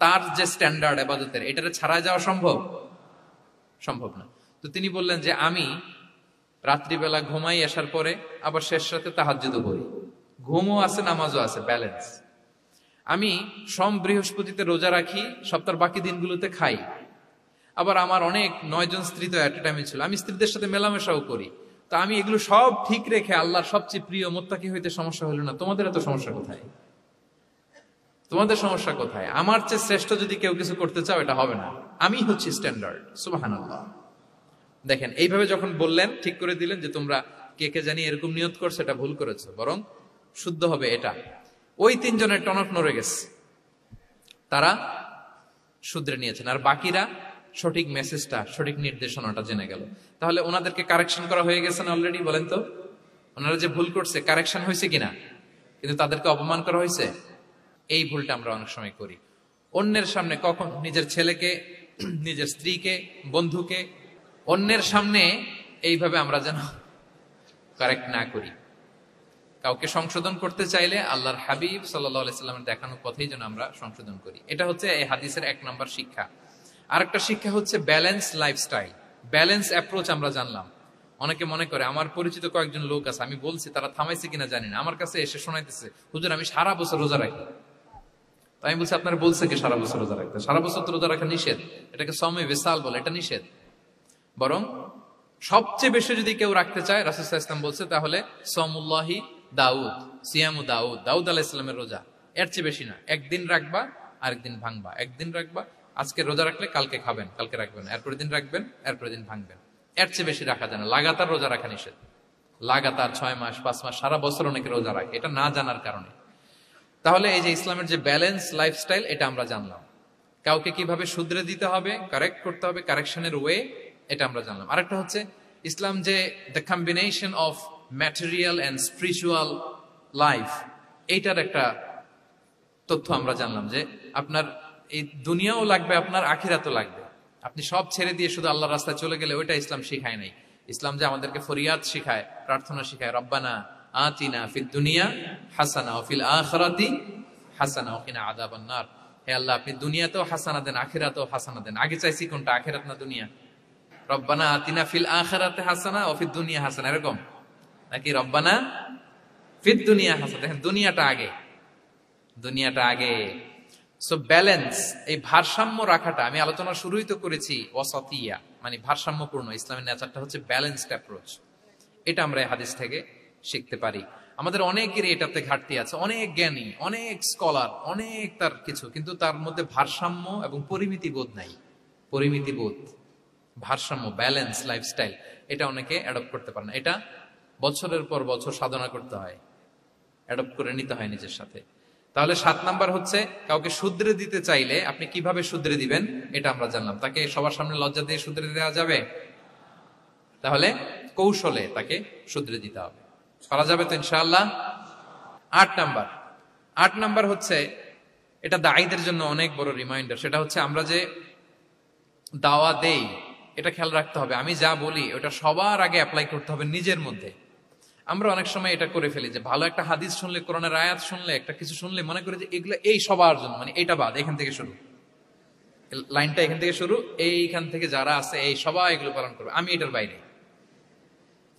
তার যে স্ট্যান্ডার্ড ইবাদতের, এটারে ছাড়া যাওয়া সম্ভব? সম্ভব না। তো তিনি বললেন যে আমি রাত্রিবেলা ঘুমাই আসার পরে, আবার শেষ রাতে তাহাজ্জুদও করি, ঘুমও আছে নামাজও আছে, ব্যালেন্স। আমি সোম বৃহস্পতিতে রোজা রাখি, সপ্তাহের বাকি দিনগুলোতে খাই। আবার আমার অনেক 9 জন স্ত্রী তো এট এ টাইমে ছিল, আমি স্ত্রীদের সাথে মেলামেশাও করি। তো আমি এগুলো সব ঠিক রেখে আল্লাহর সবচেয়ে প্রিয় মুত্তাকি হইতে সমস্যা হলো না। তোমাদের এত সমস্যা কোথায়? তোমাদের সমস্যা কোথায়? আমার চেয়ে শ্রেষ্ঠ যদি কেউ কিছু করতে চাও, এটা হবে না, আমি হচ্ছি স্ট্যান্ডার্ড। সুবহানাল্লাহ। দেখেন, এইভাবে যখন বললেন, ঠিক করে দিলেন যে তোমরা কে কে জানি এরকম নিয়ত করছো, এটা ভুল করেছো, বরং শুদ্ধ হবে এটা। ওই 3 জনের টনক নড়ে গেছে, তারা শুধরে নিয়েছেন, আর বাকিরা সঠিক মেসেজটা, সঠিক নির্দেশনাটা জেনে গেল। তাহলে ওনাদেরকে কারেকশন করা হয়ে গেছে না অলরেডি? বলেন তো, ওনারা যে ভুল করছে কারেকশন হয়েছে কিনা? কিন্তু তাদেরকে অপমান করা হয়েছে। এই ভুলটা আমরা অনেক সময় করি, অন্যের সামনে, কখন নিজের ছেলেকে, নিজের স্ত্রীকে, বন্ধুকে অন্যের সামনে এইভাবে আমরা যেন কারেক্ট না করি। কাউকে সংশোধন করতে চাইলে আল্লাহর হাবিব সাল্লাল্লাহু আলাইহি সাল্লামের দেখানো পথেই যেন আমরা সংশোধন করি। এটা হচ্ছে এই হাদিসের 1 নম্বর শিক্ষা। আরেকটা শিক্ষা হচ্ছে ব্যালেন্স লাইফস্টাইল, ব্যালেন্স অ্যাপ্রোচ। আমরা জানলাম, অনেকে মনে করে, আমার পরিচিত কয়েকজন লোক আছে, আমি বলছি, তারা থামাইছে কিনা জানি না, আমার কাছে এসে শোনাইতেছে, হুজুর আমি সারা বছর রোজা রাখি। তো আমি বলছি, আপনারা বলছে কি সারা বছর রোজা রাখতে? সারা বছর তো রোজা রাখা নিষেধ, এটাকে সময় বিশাল বলে, এটা নিষেধ। বরং সবচেয়ে বেশি যদি কেউ রাখতে চায়, রাসূল সাল্লাল্লাহু আলাইহি ওয়াসাল্লাম বলছে, তাহলে সাওমুল্লাহি দাউদ, সিয়ামু দাউদ, দাউদ আলাইহিস সালামের রোজা। এর চেয়ে বেশি না। একদিন রাখবা, আরেকদিন ভাঙবা, একদিন রাখবা, আজকে রোজা রাখলে কালকে খাবেন, কালকে রাখবেন, এরপরের দিন রাখবেন, এরপরের দিন ভাঙবেন। এর চেয়ে বেশি রাখা যায় না। লাগাতার রোজা রাখা নিষেধ। লাগাতার 6 মাস 5 মাস সারা বছর অনেকে রোজা রাখে, এটা না জানার কারণে। তাহলে এই যে ইসলামের যে ব্যালেন্স লাইফস্টাইল, এটা আমরা জানলাম। কাউকে কিভাবে শুধরে দিতে হবে, কারেক্ট করতে হবে, কারেকশনের ওয়ে, এটা আমরা জানলাম। আরেকটা হচ্ছে ইসলাম যে the combination of material and spiritual life, এইটার একটা তথ্য আমরা জানলাম যে আপনার এই দুনিয়াও লাগবে, আপনার আখিরাতও লাগবে। আপনি সব ছেড়ে দিয়ে শুধু আল্লাহর রাস্তায় চলে গেলে ওইটা ইসলাম শিখায় নাই। ইসলাম যে আমাদেরকে ফরিয়াদ শিখায়, প্রার্থনা শিখায়, রব্বানা আতিনা ফিদ দুনিয়া হাসানা ওয়া ফিল আখিরাতি হাসানা ওয়া কিনা আযাবান নার। হে আল্লাহ, আপনি দুনিয়াতেও হাসানা দেন, আখিরাতেও হাসানা দেন। আগে চাইছি কোনটা, আখিরাত না দুনিয়া? রব্বানা আতিনা ফিল আখিরাতি হাসানা ওয়া ফিদ দুনিয়া হাসানা, এরকম নাকি রব্বানা ফিদ দুনিয়া হাসানা? দেখেন, দুনিয়াটা আগে, দুনিয়াটা আগে। সো ব্যালেন্স, এই ভারসাম্য রাখাটা, আমি আলোচনা শুরুই তো করেছি ওয়াসাতিয়া, মানে ভারসাম্যপূর্ণ। ইসলামের নেচারটা হচ্ছে ব্যালেন্সড অ্যাপ্রোচ। এটা আমরা এই হাদিস থেকে শিখতে পারি। আমাদের অনেকেরই এটাতে ঘাটতি আছে, অনেক জ্ঞানী, অনেক স্কলার, অনেক তার কিছু, কিন্তু তার মধ্যে ভারসাম্য এবং পরিমিতি বোধ নাই। পরিমিতি বোধ, ভারসাম্য, ব্যালেন্স লাইফস্টাইল, এটা অনেকে অ্যাডপ্ট করতে পারে না। এটা বছরের পর বছর সাধনা করতে হয়, অ্যাডপ্ট করে নিতে হয় নিজের সাথে। তাহলে 7 নাম্বার হচ্ছে, কাউকে শুধরে দিতে চাইলে আপনি কিভাবে শুধরে দিবেন, এটা আমরা জানলাম। তাকে সবার সামনে লজ্জা দিয়ে শুধরে দেওয়া যাবে? তাহলে কৌশলে তাকে শুধরে দিতে হবে। পারা যাবে তো ইনশাআল্লাহ? 8 নাম্বার হচ্ছে, এটা দায়ীদের জন্য অনেক বড় রিমাইন্ডার। সেটা হচ্ছে, আমরা যে দাওয়া দেই, এটা খেয়াল রাখতে হবে। আমি যা বলি ওটা সবার আগে অ্যাপ্লাই করতে হবে নিজের মধ্যে। আমরা অনেক সময় এটা করে ফেলি যে ভালো একটা হাদিস শুনলে, কোরআনের আয়াত শুনলে, একটা কিছু শুনলে মনে করি যে এগুলো এই সবার জন্য, মানে এটা বাদ, এখান থেকে শুরু, লাইনটা এখান থেকে শুরু, এইখান থেকে যারা আছে এই সবাই এগুলো পালন করবে, আমি এটার বাইরে।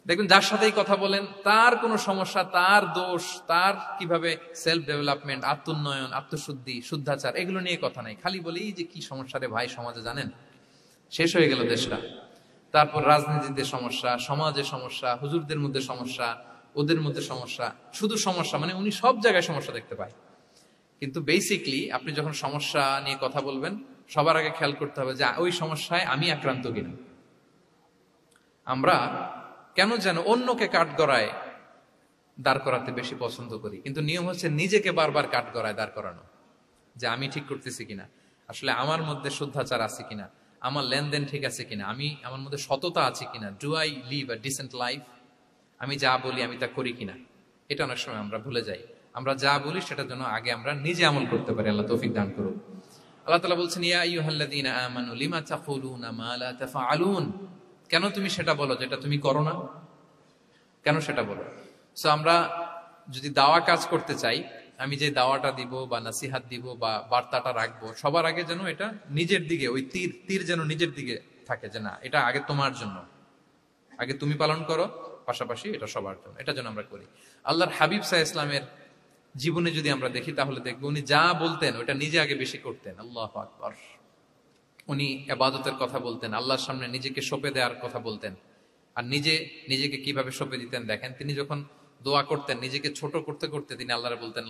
দেখবেন যার সাথেই কথা বলেন তার কোনো সমস্যা, তার দোষ, তার কিভাবে সেলফ ডেভেলপমেন্ট, আত্মোন্নয়ন, আত্মশুদ্ধি, শুদ্ধাচার, এগুলো নিয়ে কথা নাই। খালি বলি যে কি সমস্যা রে ভাই সমাজে, জানেন শেষ হয়ে গেল দেশটা। তারপর রাজনীতিতে সমস্যা, সমাজে সমস্যা, হুজুরদের মধ্যে সমস্যা, ওদের মধ্যে সমস্যা, শুধু সমস্যা, মানে উনি সব জায়গায় সমস্যা দেখতে পায়। কিন্তু বেসিকলি আপনি যখন সমস্যা নিয়ে কথা বলবেন, সবার আগে খেয়াল করতে হবে যে ওই সমস্যায় আমি আক্রান্ত কিনা। আমরা কেন যেন অন্যকে কাঠগড়ায় দাঁড় করাতে বেশি পছন্দ করি, কিন্তু নিয়ম হচ্ছে নিজেকে বারবার কাঠগড়ায় দাঁড় করানো, যে আমি ঠিক করতেছি কিনা, আসলে আমার মধ্যে শুদ্ধাচার আছে কিনা, আমার লেনদেন ঠিক আছে কিনা, আমার মধ্যে সততা আছে কিনা, do I live a decent life, আমি যা বলি আমি তা করি কিনা। এটা অনেক সময় আমরা ভুলে যাই। আমরা যা বলি সেটার জন্য আগে আমরা নিজে আমল করতে পারি। আল্লাহ তৌফিক দান করুন। আল্লাহ তাআলা বলছেন, ইয়া আইয়ুহাল্লাযীনা আমানু লিমা তাকুলুনা মা লা তাফআলুন, কেন তুমি সেটা বলো যেটা তুমি করো না? কেন সেটা বলো? সো আমরা যদি দাওয়া কাজ করতে চাই, আমি যে দাওয়াটা দিব বা নাসিহাত দিব বা বার্তাটা রাখবো, সবার আগে যেন এটা নিজের দিকে, ওই তীর যেন নিজের দিকে থাকে, যে না, এটা আগে তোমার জন্য, আগে তুমি পালন করো, পাশাপাশি এটা সবার জন্য, এটা যেন আমরা করি। আল্লাহর হাবিব সাল্লাল্লাহু আলাইহি ওয়াসাল্লামের জীবনে যদি আমরা দেখি, তাহলে দেখবো উনি যা বলতেন ওটা নিজে আগে বেশি করতেন। আল্লাহু আকবার। উনি ইবাদতের কথা বলতেন, আল্লাহর সামনে নিজেকে সঁপে দেওয়ার কথা বলতেন। আর নিজেকে কিভাবে সঁপে দিতেন দেখেন, তিনি যখন দোয়া করতেন, নিজেকে ছোট করতে করতে তিনি আল্লাহরে বলতেন,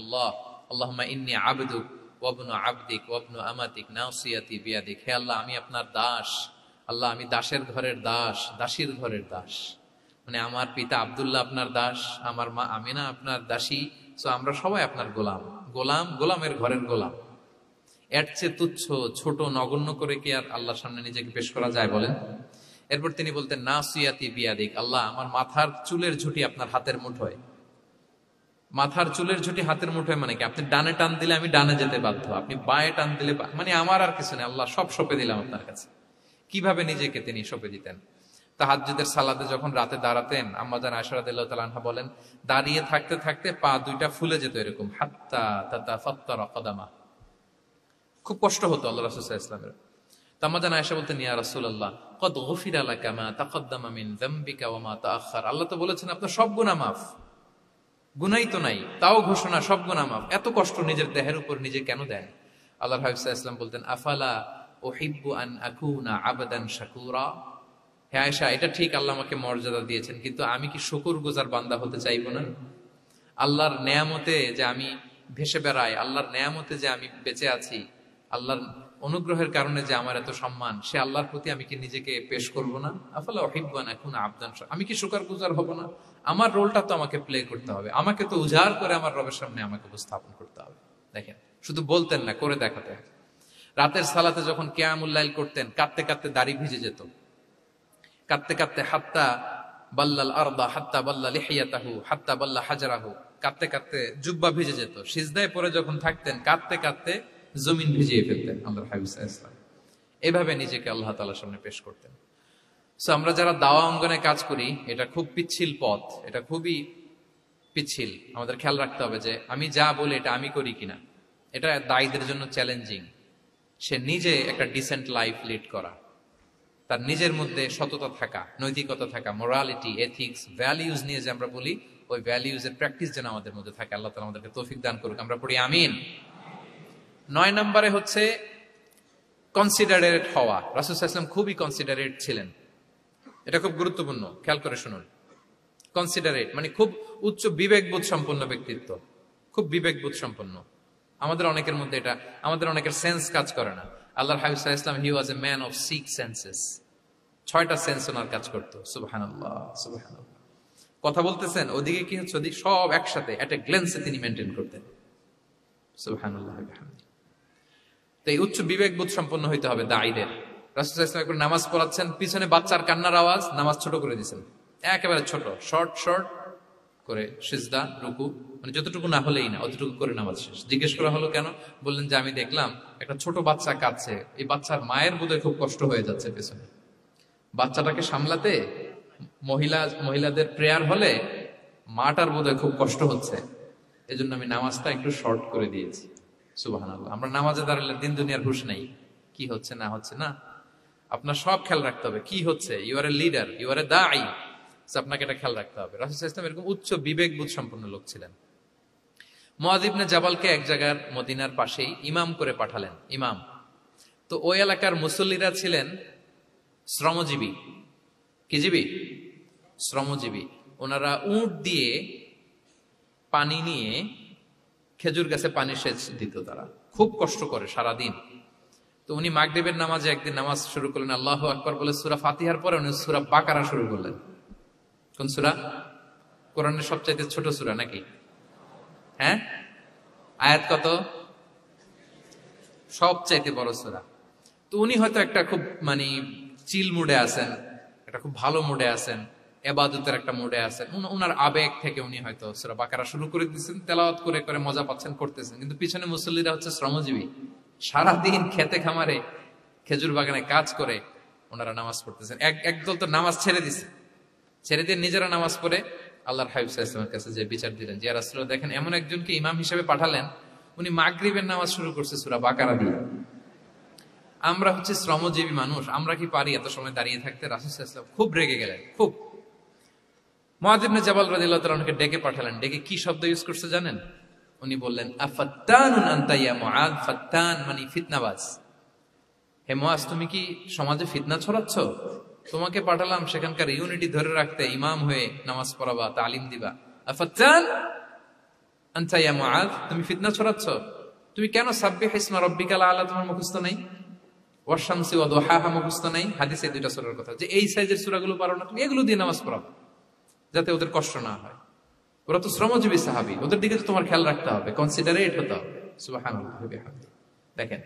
আল্লাহুম্মা ইন্নী আবদুক ওয়া ইবনু আবদিক ওয়া ইবনু আমাতিক নাসিয়াতি বিয়াদিক। হে আল্লাহ, আমি আপনার দাস। আল্লাহ, আমি দাসের ঘরের দাস, দাসীর ঘরের দাস। মানে আমার পিতা আব্দুল্লাহ আপনার দাস, আমার মা আমিনা আপনার দাসী। সো আমরা সবাই আপনার গোলামের ঘরের গোলাম। এর চেয়ে তুচ্ছ, ছোট, নগণ্য করে কি আর আল্লাহর সামনে নিজেকে পেশ করা যায় বলেন? এরপর তিনি বলতেন, নাসিয়াতি বিয়াদিক। আল্লাহ, আমার মাথার চুলের ঝুঁটি আপনার হাতের মুঠোয়। মাথার চুলের ঝুঁটি হাতের মুঠোয় মানে কি? আপনি ডানে টান দিলে আমি ডানে যেতে বাধ্য, আপনি বাঁয়ে টান দিলে, মানে আমার আর কিছু নেই, আল্লাহ সব সঁপে দিলাম আপনার কাছে। কিভাবে নিজেকে তিনি সঁপে দিতেন? তাহাজ্জুদের সালাতে যখন রাতে দাঁড়াতেন, আম্মা জান আয়েশা রাদিয়াল্লাহু তাআলা আনহা বলেন, দাঁড়িয়ে থাকতে থাকতে পা দুইটা ফুলে যেত এরকম, হাত্তা তাতাফাত্তারা কদামা। খুব কষ্ট হতো আল্লাহ রাসূল সাল্লাল্লাহু আলাইহি ওয়াসাল্লামের। আম্মা জান আয়েশা বলতেন, ইয়া রাসূলুল্লাহ, ক্বাদ গুফিরা লাকা মা তাকদ্দামা মিন যামবিকা ওয়া মা তাআখার। আল্লাহ তো বলেছেন আপনার সব গুনাহ মাফ, গুনাহই তো নাই, তাও ঘোষণা সব গুনাহ মাফ। এত কষ্ট নিজের দেহের উপর নিজে কেন দেন? আল্লাহর হাবিব সাল্লাল্লাহু আলাইহি ওয়াসাল্লাম বলতেন, আফালা উহিব্বু আন আকুনা আবদান শাকুরা। হ্যাঁ আয়েশা, এটা ঠিক, আল্লাহ আমাকে মর্যাদা দিয়েছেন, কিন্তু আমি কি শুকরগুজার বান্দা হতে চাইবো না? আল্লাহর নেয়ামতে যে আমি ভেসে বেড়াই, আল্লাহর নেয়ামতে যে আমি বেঁচে আছি, আল্লাহর অনুগ্রহের কারণে যে আমার এত সম্মান, সে আল্লাহর প্রতি আমি কি নিজেকে পেশ করব না? আফালা উহিব্বু আন আকুনা আবদান শাকুরা, আমি কি শুকরগুজার হব না? আমার রোলটা তো আমাকে প্লে করতে হবে, আমাকে তো উজাড় করে আমার রবের সামনে আমাকে উপস্থাপন করতে হবে। দেখেন, শুধু বলতেন না, করে দেখাতে। রাতের সালাতে যখন কিয়ামুল লাইল করতেন, কাঁদতে কাঁদতে দাড়ি ভিজে যেত, কাঁদতে কাঁদতে হাত্তা বাল্লাল আরদা হাত্তা বাল্লা লিহিয়াতাহু হাত্তা বাল্লা হাজারাহু, কাঁদতে কাঁদতে জুব্বা ভিজে যেত। সিজদায় পরে যখন থাকতেন, কাঁদতে কাঁদতে জমিন ভিজিয়ে ফেলতেন আল্লাহর হাবিব সাল্লাল্লাহু আলাইহি ওয়াসাল্লাম। এভাবে নিজেকে আল্লাহ তাআলার সামনে পেশ করতেন। সো আমরা যারা দাওয়া অঙ্গনে কাজ করি, এটা খুব পিচ্ছিল পথ, এটা খুবই পিচ্ছিল। আমাদের খেয়াল রাখতে হবে যে আমি যা বলি এটা আমি করি কিনা। এটা দায়ীদের জন্য চ্যালেঞ্জিং। সে নিজে একটা ডিসেন্ট লাইফ লিড করা, তার নিজের মধ্যে সততা থাকা, নৈতিকতা থাকা, মোরালিটি, এথিক্স, ভ্যালিউজ নিয়ে যে আমরা বলি, ওই ভ্যালিউজ এর প্র্যাকটিস যেন আমাদের মধ্যে থাকে। আল্লাহ তাআলা আমাদেরকে তৌফিক দান করুক, আমরা পড়ি আমিন। 9 নম্বরে হচ্ছে কনসিডারেট হওয়া। রাসূল সাল্লাল্লাহু আলাইহি ওয়াসাল্লাম খুবই কনসিডারেট ছিলেন। এটা খুব গুরুত্বপূর্ণ, খেয়াল করে শুনুন। কনসিডারেট মানে খুব উচ্চ বিবেকবোধ সম্পন্ন ব্যক্তিত্ব, খুব বিবেকবোধ সম্পন্ন। আমাদের অনেকের মধ্যে এটা, আমাদের অনেকের সেন্স কাজ করে না। আল্লাহর হাবিব সাল্লাল্লাহু আলাইহি ওয়াসাল্লাম, he was a man of 6 senses. 6টা সেন্স ওনার কাজ করতো। সুবহানাল্লাহ, সুবহানাল্লাহ। কথা বলতেছেন, ওদিকে কি হচ্ছে, ওদিকে সব একসাথে এট এ গ্ল্যান্সে তিনি মেইনটেইন করতেন। সুবহানাল্লাহ বিহামদি। তো এই উচ্চ বিবেকবোধ সম্পন্ন হইতে হবে দাঈদের। রাসূল সাল্লাল্লাহু আলাইহি ওয়াসাল্লাম নামাজ পড়াচ্ছেন, পিছনে বাচ্চার কান্নার আওয়াজ, নামাজ ছোট করে দিয়েছেন, একেবারে ছোট, শর্ট শর্ট করে সিজদা, রুকু, মানে যতটুকু না হলেই না, অতটুকু করে নামাজ শেষ। জিজ্ঞেস করা হলো কেন? বললেন যে আমি দেখলাম একটা ছোট বাচ্চা কাঁদছে, এই বাচ্চার মায়ের বোধহয় খুব কষ্ট হয়ে যাচ্ছে পেছনে, বাচ্চাটাকে সামলাতে মহিলাদের প্রেয়ার হলে মাটার বোধহয় খুব কষ্ট হচ্ছে, এজন্য আমি নামাজটা একটু শর্ট করে দিয়েছি। সুবহানাল্লাহ। আমরা নামাজে দাঁড়ালে দিন দুনিয়ার হুঁশ নেই, কি হচ্ছে না হচ্ছে না। আপনার সব খেয়াল রাখতে হবে, কি হচ্ছে। You are a leader, you are a দাঈ, আপনাকে এটা খেয়াল রাখতে হবে। রাসূল সাল্লাল্লাহু আলাইহি ওয়াসাল্লাম এরকম উচ্চ বিবেকবোধ সম্পন্ন লোক ছিলেন। মুআয ইবনে জাবালকে এক জায়গার মদিনার পাশেই ইমাম করে পাঠালেন, ইমাম। তো ওই এলাকার মুসল্লিরা ছিলেন শ্রমজীবী। কি জীবী? শ্রমজীবী। ওনারা উট দিয়ে পানি নিয়ে খেজুর গাছে পানি সেচ দিত, তারা খুব কষ্ট করে সারাদিন। তো উনি মাগরিবের নামাজে একদিন নামাজ শুরু করলেন, আল্লাহু আকবার বলে সূরা ফাতিহার পরে উনি সূরা বাকারা শুরু করলেন। কোন সূরা? কোরআনের সবচাইতে ছোট সূরা নাকি? হ্যাঁ, আয়াত কত? সবচাইতে বড় সূরা। তো উনি হয়তো একটা খুব মানে চিল মুডে আছেন, একটা খুব ভালো মুডে আছেন, ইবাদতের একটা মুডে আছেন। উনার আবেগ থেকে উনি হয়তো সূরা বাকারা শুরু করে দিয়েছেন, তেলাওয়াত করে করে মজা পাচ্ছেন, করতেছেন। কিন্তু পিছনে মুসল্লিরা হচ্ছে শ্রমজীবী, সারাদিন খেতে খামারে খেজুর বাগানে কাজ করে ওনারা নামাজ পড়তেছেন। একদল তো নামাজ ছেড়ে দিছে, ছেড়ে দিয়ে নিজেরা নামাজ পড়ে আল্লাহর হাবিব সাল্লাল্লাহু আলাইহি ওয়াসাল্লামের কাছে যে বিচার দিলেন, যে ইয়া রাসূলুল্লাহ, দেখেন এমন একজনকে ইমাম হিসেবে পাঠালেন, উনি মাগরিবের নামাজ শুরু করছে সূরা বাকারা দিয়ে। আমরা হচ্ছে শ্রমজীবী মানুষ, আমরা কি পারি এত সময় দাঁড়িয়ে থাকতে? রাসূল সাল্লাল্লাহু আলাইহি ওয়াসাল্লাম খুব রেগে গেলেন, খুব। মুআয ইবনে জাবাল রাদিয়াল্লাহু তাআলা ওনাকে ডেকে পাঠালেন। ডেকে কি শব্দ ইউজ করছে জানেন? উনি বললেন, আফাত্তানুন আনতা ইয়া মুআয। ফাত্তান মানে ফিতনাবাজ। হে মুআয, তুমি কি সমাজে ফিতনা ছড়াচ্ছ? তোমাকে পাঠালাম সেখানকার ইউনিটি ধরে রাখতে, ইমাম হয়ে নামাজ পড়াবা, তালিম দিবা। আফাত্তান আনতা ইয়া মুআয, তুমি ফিতনা ছড়াচ্ছ? তুমি কেন সাব্বিহ ইসমা রাব্বিকাল আলা তোমার মুখস্থ নাই? ওয়াশ শামসি ওয়া দুহাহা মুখস্থ নাই? হাদিসে দুইটা সূরার কথা, যে এই সাইজের সূরাগুলো পারো না, তুমি এগুলো দিয়ে নামাজ পড়াবা যাতে ওদের কষ্ট না হয়। ওরা তো শ্রমজীবী সাহাবী, ওদের দিকে তো তোমার খেয়াল রাখতে হবে, কনসিডারেট হতে হবে। সুবহানাল্লাহ বিহামদি। দেখেন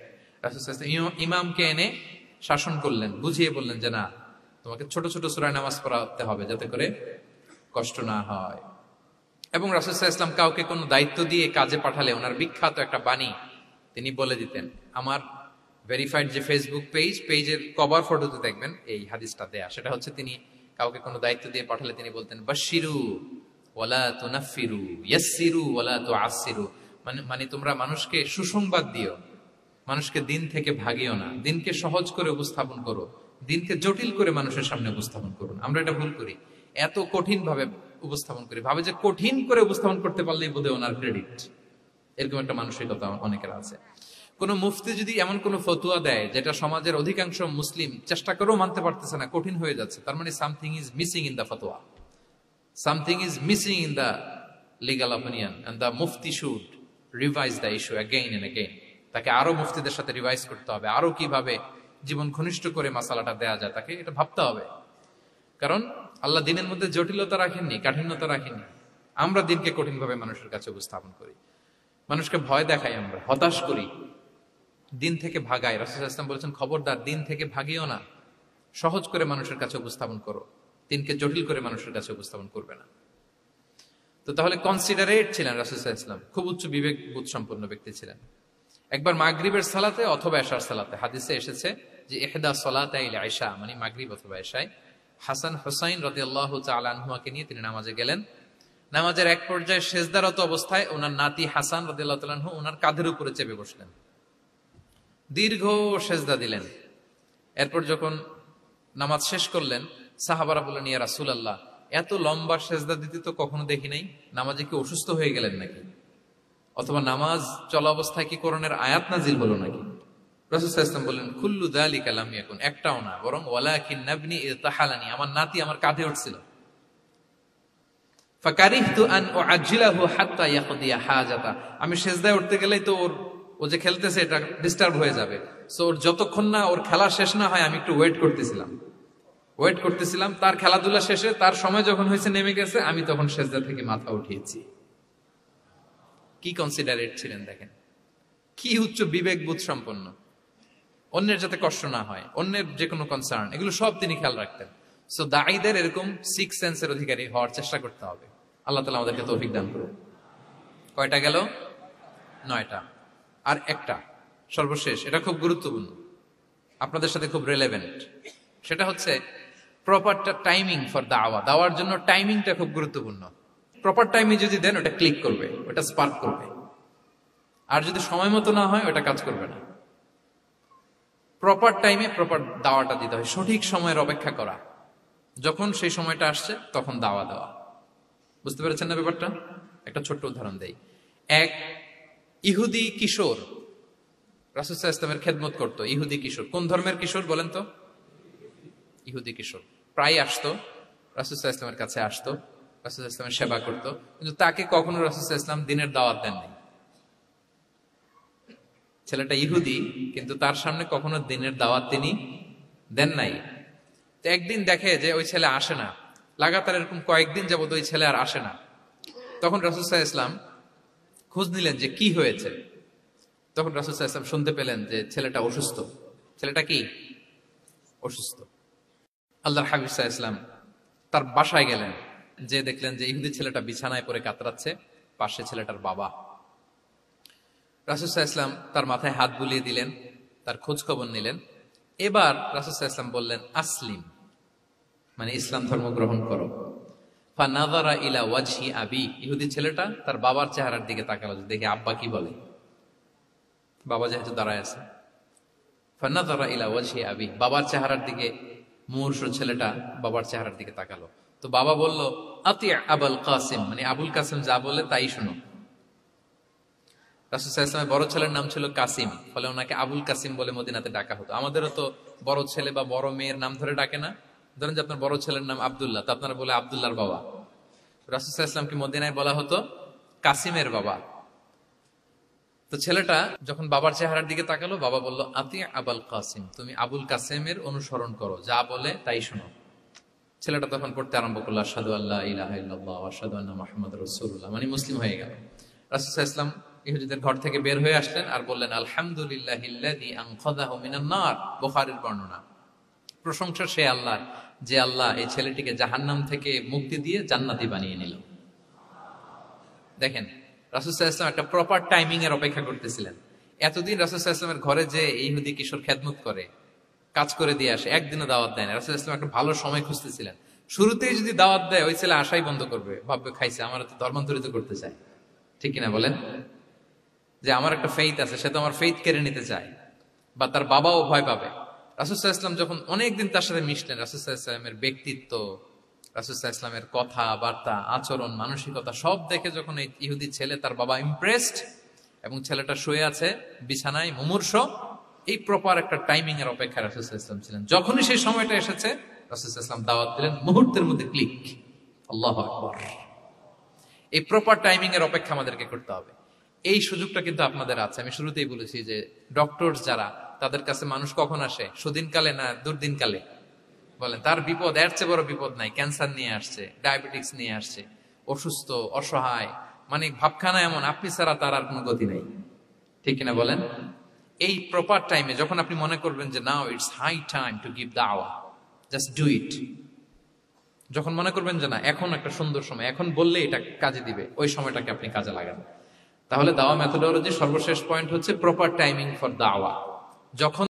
রাসূল সাল্লাল্লাহু আলাইহি ওয়াসাল্লাম ইমামকে এনে শাসন করলেন, বুঝিয়ে বললেন যে না, তোমাকে ছোট ছোট সূরায় নামাজ পড়াতে হবে যাতে করে কষ্ট না হয়। এবং রাসূল সাল্লাল্লাহু আলাইহি ওয়াসাল্লাম কাউকে কোনো দায়িত্ব দিয়ে কাজে পাঠালে ওনার বিখ্যাত একটা বাণী তিনি বলে দিতেন। আমার ভেরিফাইড যে ফেসবুক পেজের কভার ফটোতে দেখবেন এই হাদিসটা দেয়া। সেটা হচ্ছে, তিনি কাউকে কোনো দায়িত্ব দিয়ে পাঠালে তিনি বলতেন, বাশশিরু ওয়ালা তুনাফফিরু, ইয়াসসিরু ওয়ালা তুআসসিরু। মানে তোমরা মানুষকে সুসংবাদ দিও, মানুষকে দিন থেকে ভাগিও না, দিনকে সহজ করে উপস্থাপন করো, দিনকে জটিল করে মানুষের সামনে উপস্থাপন করুন। আমরা এটা ভুল করি, এত কঠিন ভাবে উপস্থাপন করি, ভাবে যে কঠিন করে উপস্থাপন করতে পারলেই বোধহয় ওনার ক্রেডিট। এরকম একটা মানসিকতা অনেকের আছে। কোন মুফতি যদি এমন কোন ফতুয়া দেয় যেটা সমাজের অধিকাংশ মুসলিম চেষ্টা করেও মানতে পারতেছে না, কঠিন হয়ে যাচ্ছে, তার মানে something is missing in the ফতোয়া, something is missing in the legal opinion, and the মুফতি should revise the issue again and again. তাকে আরো মুফতিদের সাথে রিভাইজ করতে হবে, আরো কিভাবে জীবন ঘনিষ্ঠ করে মাসালাটা দেয়া যায় তাকে এটা ভাবতে হবে। কারণ আল্লাহ দিনের মধ্যে জটিলতা রাখেননি, কাঠিন্যতা রাখেননি। আমরা দিনকে কঠিন ভাবে মানুষের কাছে উপস্থাপন করি, মানুষকে ভয় দেখাই, আমরা হতাশ করি, দিন থেকে ভাগাই। রাসূল সাল্লাল্লাহু আলাইহি ওয়াসাল্লাম বলেছেন, খবরদার দিন থেকে ভাগিও না, সহজ করে মানুষের কাছে উপস্থাপন করো, দিনকে জটিল করে মানুষের কাছে উপস্থাপন করবে না। তো তাহলে কনসিডারেট ছিলেন রাসূল সাল্লাল্লাহু আলাইহি ওয়াসাল্লাম, খুব উচ্চ বিবেক বোধ সম্পন্ন ব্যক্তি ছিলেন। একবার মাগরিবের সালাতে অথবা এশার সালাতে হাদিসে এসেছে যে ইহদা সালাতাইল ইশা, মানে মাগরিব অথবা এশায়, হাসান হুসাইন রাদিয়াল্লাহু তাআলা আনহুমাকে নিয়ে তিনি নামাজে গেলেন। নামাজের এক পর্যায়ে সেজদারত অবস্থায় ওনার নাতি হাসান রাদিয়াল্লাহু তাআলা আনহু ওনার কাঁধের উপরে চেপে বসলেন, দীর্ঘ সেজদা দিলেন। এরপর যখন নামাজ শেষ করলেন, সাহাবারা বললেন, ইয়া রাসূলুল্লাহ, এত লম্বা সেজদা দিতে তো কখনো দেখি নাই, নামাজে কি অসুস্থ হয়ে গেলেন নাকি, অথবা নামাজ চলা অবস্থায় কি কোরআনের আয়াত নাজিল হলো নাকি? রাসূল সাল্লাল্লাহু আলাইহি ওয়াসাল্লাম বললেন, কুল্লু যালিকা লাম ইয়াকুন, একটাও না, বরং ওয়ালাকিন নাবনি ইরতাহালানি, আমার নাতি আমার কাঁধে উঠছিল। ফাকারিহতু আন উআজ্জিলাহু হাত্তা ইয়াকদিয়া হাজাতা, আমি সেজদায় উঠতে গেলেই তো ও যে খেলতেছে এটা ডিস্টার্ব হয়ে যাবে, সো ওর যতক্ষণ না ওর খেলা শেষ না হয় আমি একটু ওয়েট করতেছিলাম। তার খেলাধুলা শেষে তার সময় যখন হয়েছে নেমে গেছে, আমি তখন সেজদা থেকে মাথা উঠিয়েছি। কি কনসিডারেট ছিলেন দেখেন, কি উচ্চ বিবেক বোধ সম্পন্ন, অন্যের যাতে কষ্ট না হয়, অন্যের যে কোনো কনসার্ন, এগুলো সব তিনি খেয়াল রাখতেন। সো দাঈদের এরকম সিক্স সেন্সের অধিকারী হওয়ার চেষ্টা করতে হবে। আল্লাহ তাআলা আমাদেরকে তৌফিক দান করুন। কয়টা গেল? 9টা। আর একটা সর্বশেষ, এটা খুব গুরুত্বপূর্ণ, আপনাদের সাথে খুব রিলেভেন্ট। সেটা হচ্ছে প্রপার টাইমিং ফর দাওয়া। দাওয়ার জন্য টাইমিংটা খুব গুরুত্বপূর্ণ। প্রপার টাইমে যদি দেন, ওটা ক্লিক করবে, ওটা স্পার্ক করবে। আর যদি সময় মতো না হয়, ওটা কাজ করবে না। প্রপার টাইমে প্রপার দাওয়াটা দিতে হয়, সঠিক সময়ের অপেক্ষা করা, যখন সেই সময়টা আসছে তখন দাওয়া দেওয়া। বুঝতে পেরেছেন না ব্যাপারটা? একটা ছোট্ট উদাহরণ দেই। এক ইহুদি কিশোর রাসূল সাল্লাল্লাহু আলাইহি ওয়াসাল্লামের খেদমত করত। ইহুদি কিশোর, কোন ধর্মের কিশোর বলেন তো? ইহুদি কিশোর। প্রায় আসতো রাসূল সাল্লাল্লাহু আলাইহি ওয়াসাল্লামের কাছে, আসতো রাসূল সাল্লাল্লাহু আলাইহি ওয়াসাল্লামের সেবা করত, কিন্তু তাকে কখনো রাসূল সাল্লাল্লাহু আলাইহি ওয়াসাল্লাম দিনের দাওয়াত দেন নাই। ছেলেটা ইহুদি, কিন্তু তার সামনে কখনো দিনের দাওয়াত তিনি দেন নাই। তো একদিন দেখে যে ওই ছেলে আসে না, লাগাতার এরকম কয়েকদিন যাবত ওই ছেলে আর আসে না। তখন রাসূল সাল্লাল্লাহু আলাইহি ওয়াসাল্লাম খোঁজ নিলেন যে কি হয়েছে। তখন রাসূল সাল্লাল্লাহু আলাইহি ওয়াসাল্লাম শুনতে পেলেন যে ছেলেটা অসুস্থ। ছেলেটা কি অসুস্থ? আল্লাহর হাবিব সাল্লাল্লাহু আলাইহি ওয়াসাল্লাম তার বাসায় গেলেন, যে দেখলেন যে ইহুদি ছেলেটা বিছানায় পড়ে কাতরাচ্ছে, পাশে ছেলেটার বাবা। রাসূল সাল্লাল্লাহু আলাইহি ওয়াসাল্লাম তার মাথায় হাত বুলিয়ে দিলেন, তার খোঁজ খবর নিলেন। এবার রাসূল সাল্লাল্লাহু আলাইহি ওয়াসাল্লাম বললেন, আসলিম, মানে ইসলাম ধর্ম গ্রহণ করো। ফানাযারা ইলা ওয়াজহি আবি, ইহুদি ছেলেটা তার বাবার চেহারার দিকে তাকালো, দেখে আব্বা কি বলে। বাবা যেহেতু দাঁড়ায় আছে, ফানাযারা ইলা ওয়াজহি আবি, বাবার চেহারার দিকে মুমূর্ষ ছেলেটা বাবার চেহারার দিকে তাকালো। তো বাবা বলল, আতি আবুল কাসিম, মানে আবুল কাসিম যা বলে তাই শোনো। রাসূল সাল্লাল্লাহু আলাইহি ওয়াসাল্লামের বড় ছেলের নাম ছিল কাসিম, ফলে ওনাকে আবুল কাসিম বলে মদিনাতে ডাকা হতো। আমাদেরও তো বড় ছেলে বা বড় মেয়ের নাম ধরে ডাকে না? ধরেন যে আপনার বড় ছেলের নাম আব্দুল্লাহ, তো আপনারা বলে আব্দুল্লাহর বাবা। রাসূল সাল্লাল্লাহু আলাইহি ওয়াসাল্লামকে মদিনায় বলা হতো কাসিমের বাবা। তো ছেলেটা যখন বাবার চেহারার দিকে তাকালো, বাবা বলল, আতি আবুল কাসিম, তুমি আবুল কাসিমের অনুসরণ করো, যা বলে তাই শোনো। ছেলেটা তখন পড়তে আরম্ভ করলো, আশহাদু আল্লা ইলাহা ইল্লাল্লাহ ওয়া আশহাদু আন্না মুহাম্মাদুর রাসূলুল্লাহ, মানে মুসলিম হয়ে গেল। রাসূল সাল্লাল্লাহু আলাইহি ওয়াসাল্লাম ইহুদিদের ঘর থেকে বের হয়ে আসলেন আর বললেন, আলহামদুলিল্লাহিল্লাযী আনকাযাহু মিনান নার, বুখারীর বর্ণনা। প্রশংসা সে আল্লাহ, যে আল্লাহ এই ছেলেটিকে জাহান্নাম থেকে মুক্তি দিয়ে জান্নাতি বানিয়ে নিল। দেখেন, রাসূল সাল্লাল্লাহু আলাইহি ওয়াসাল্লাম একটা প্রপার টাইমিং এর অপেক্ষা করতেছিলেন। এতদিন রাসূল সাল্লাল্লাহু আলাইহি ওয়াসাল্লামের ঘরে যে ইহুদি কিশোর খেদমত করে, কাজ করে দিয়ে আসে, একদিনও দাওয়াত দেয় না। রাসূল সাল্লাল্লাহু আলাইহি ওয়াসাল্লাম একটা ভালো সময় খুঁজতেছিলেন। শুরুতেই যদি দাওয়াত দেয়, ওই ছেলে আশাই বন্ধ করবে, ভাববে খাইছে, আমার তো ধর্মান্তরিত করতে চায়। ঠিক কিনা বলেন? যে আমার একটা ফেইথ আছে, সে তো আমার ফেইথ কেড়ে নিতে চায়, বা তার বাবাও ভয় পাবে। রাসূল সাল্লাল্লাহু আলাইহি ওয়াসাল্লাম যখন অনেকদিন তার সাথে মিশলেন, রাসূল সাল্লাল্লাহু আলাইহি ওয়াসাল্লামের ব্যক্তিত্ব, রাসূল সাল্লাল্লাহু আলাইহি ওয়াসাল্লামের কথা বার্তা, আচরণ, মানসিকতা সব দেখে যখন এই ইহুদি ছেলে, তার বাবা ইমপ্রেসড, এবং ছেলেটা শুয়ে আছে বিছানায় মুমূর্ষ, এই প্রপার একটা টাইমিং এর অপেক্ষায় রাসূল সাল্লাল্লাহু আলাইহি ওয়াসাল্লাম ছিলেন। যখনই সেই সময়টা এসেছে রাসূল সাল্লাল্লাহু আলাইহি ওয়াসাল্লাম দাওয়াত দিলেন, মুহূর্তের মধ্যে ক্লিক। আল্লাহু আকবার। এই প্রপার টাইমিং এর অপেক্ষা আমাদেরকে করতে হবে। এই সুযোগটা কিন্তু আপনাদের আছে। আমি শুরুতেই বলেছি যে ডক্টর যারা, তাদের কাছে মানুষ কখন আসে? সুদিনকালে না দুর্দিনকালে? বলেন, তার বিপদ এর চেয়ে বড় বিপদ নাই। ক্যান্সার নিয়ে আসছে, ডায়াবেটিক্স নিয়ে আসছে, অসুস্থ, অসহায়, মানে ভাবখানা এমন, আপনি ছাড়া তার আর কোনো গতি নেই। ঠিক কিনা বলেন? এই প্রপার টাইমে যখন আপনি মনে করবেন যে now it's high time to give দাওয়া, জাস্ট ডু ইট। যখন মনে করবেন যে না এখন একটা সুন্দর সময়, এখন বললে এটা কাজে দিবে, ওই সময়টাকে আপনি কাজে লাগান। তাহলে দাওয়া মেথোডোলজি সর্বশেষ পয়েন্ট হচ্ছে প্রপার টাইমিং ফর দাওয়া। যখন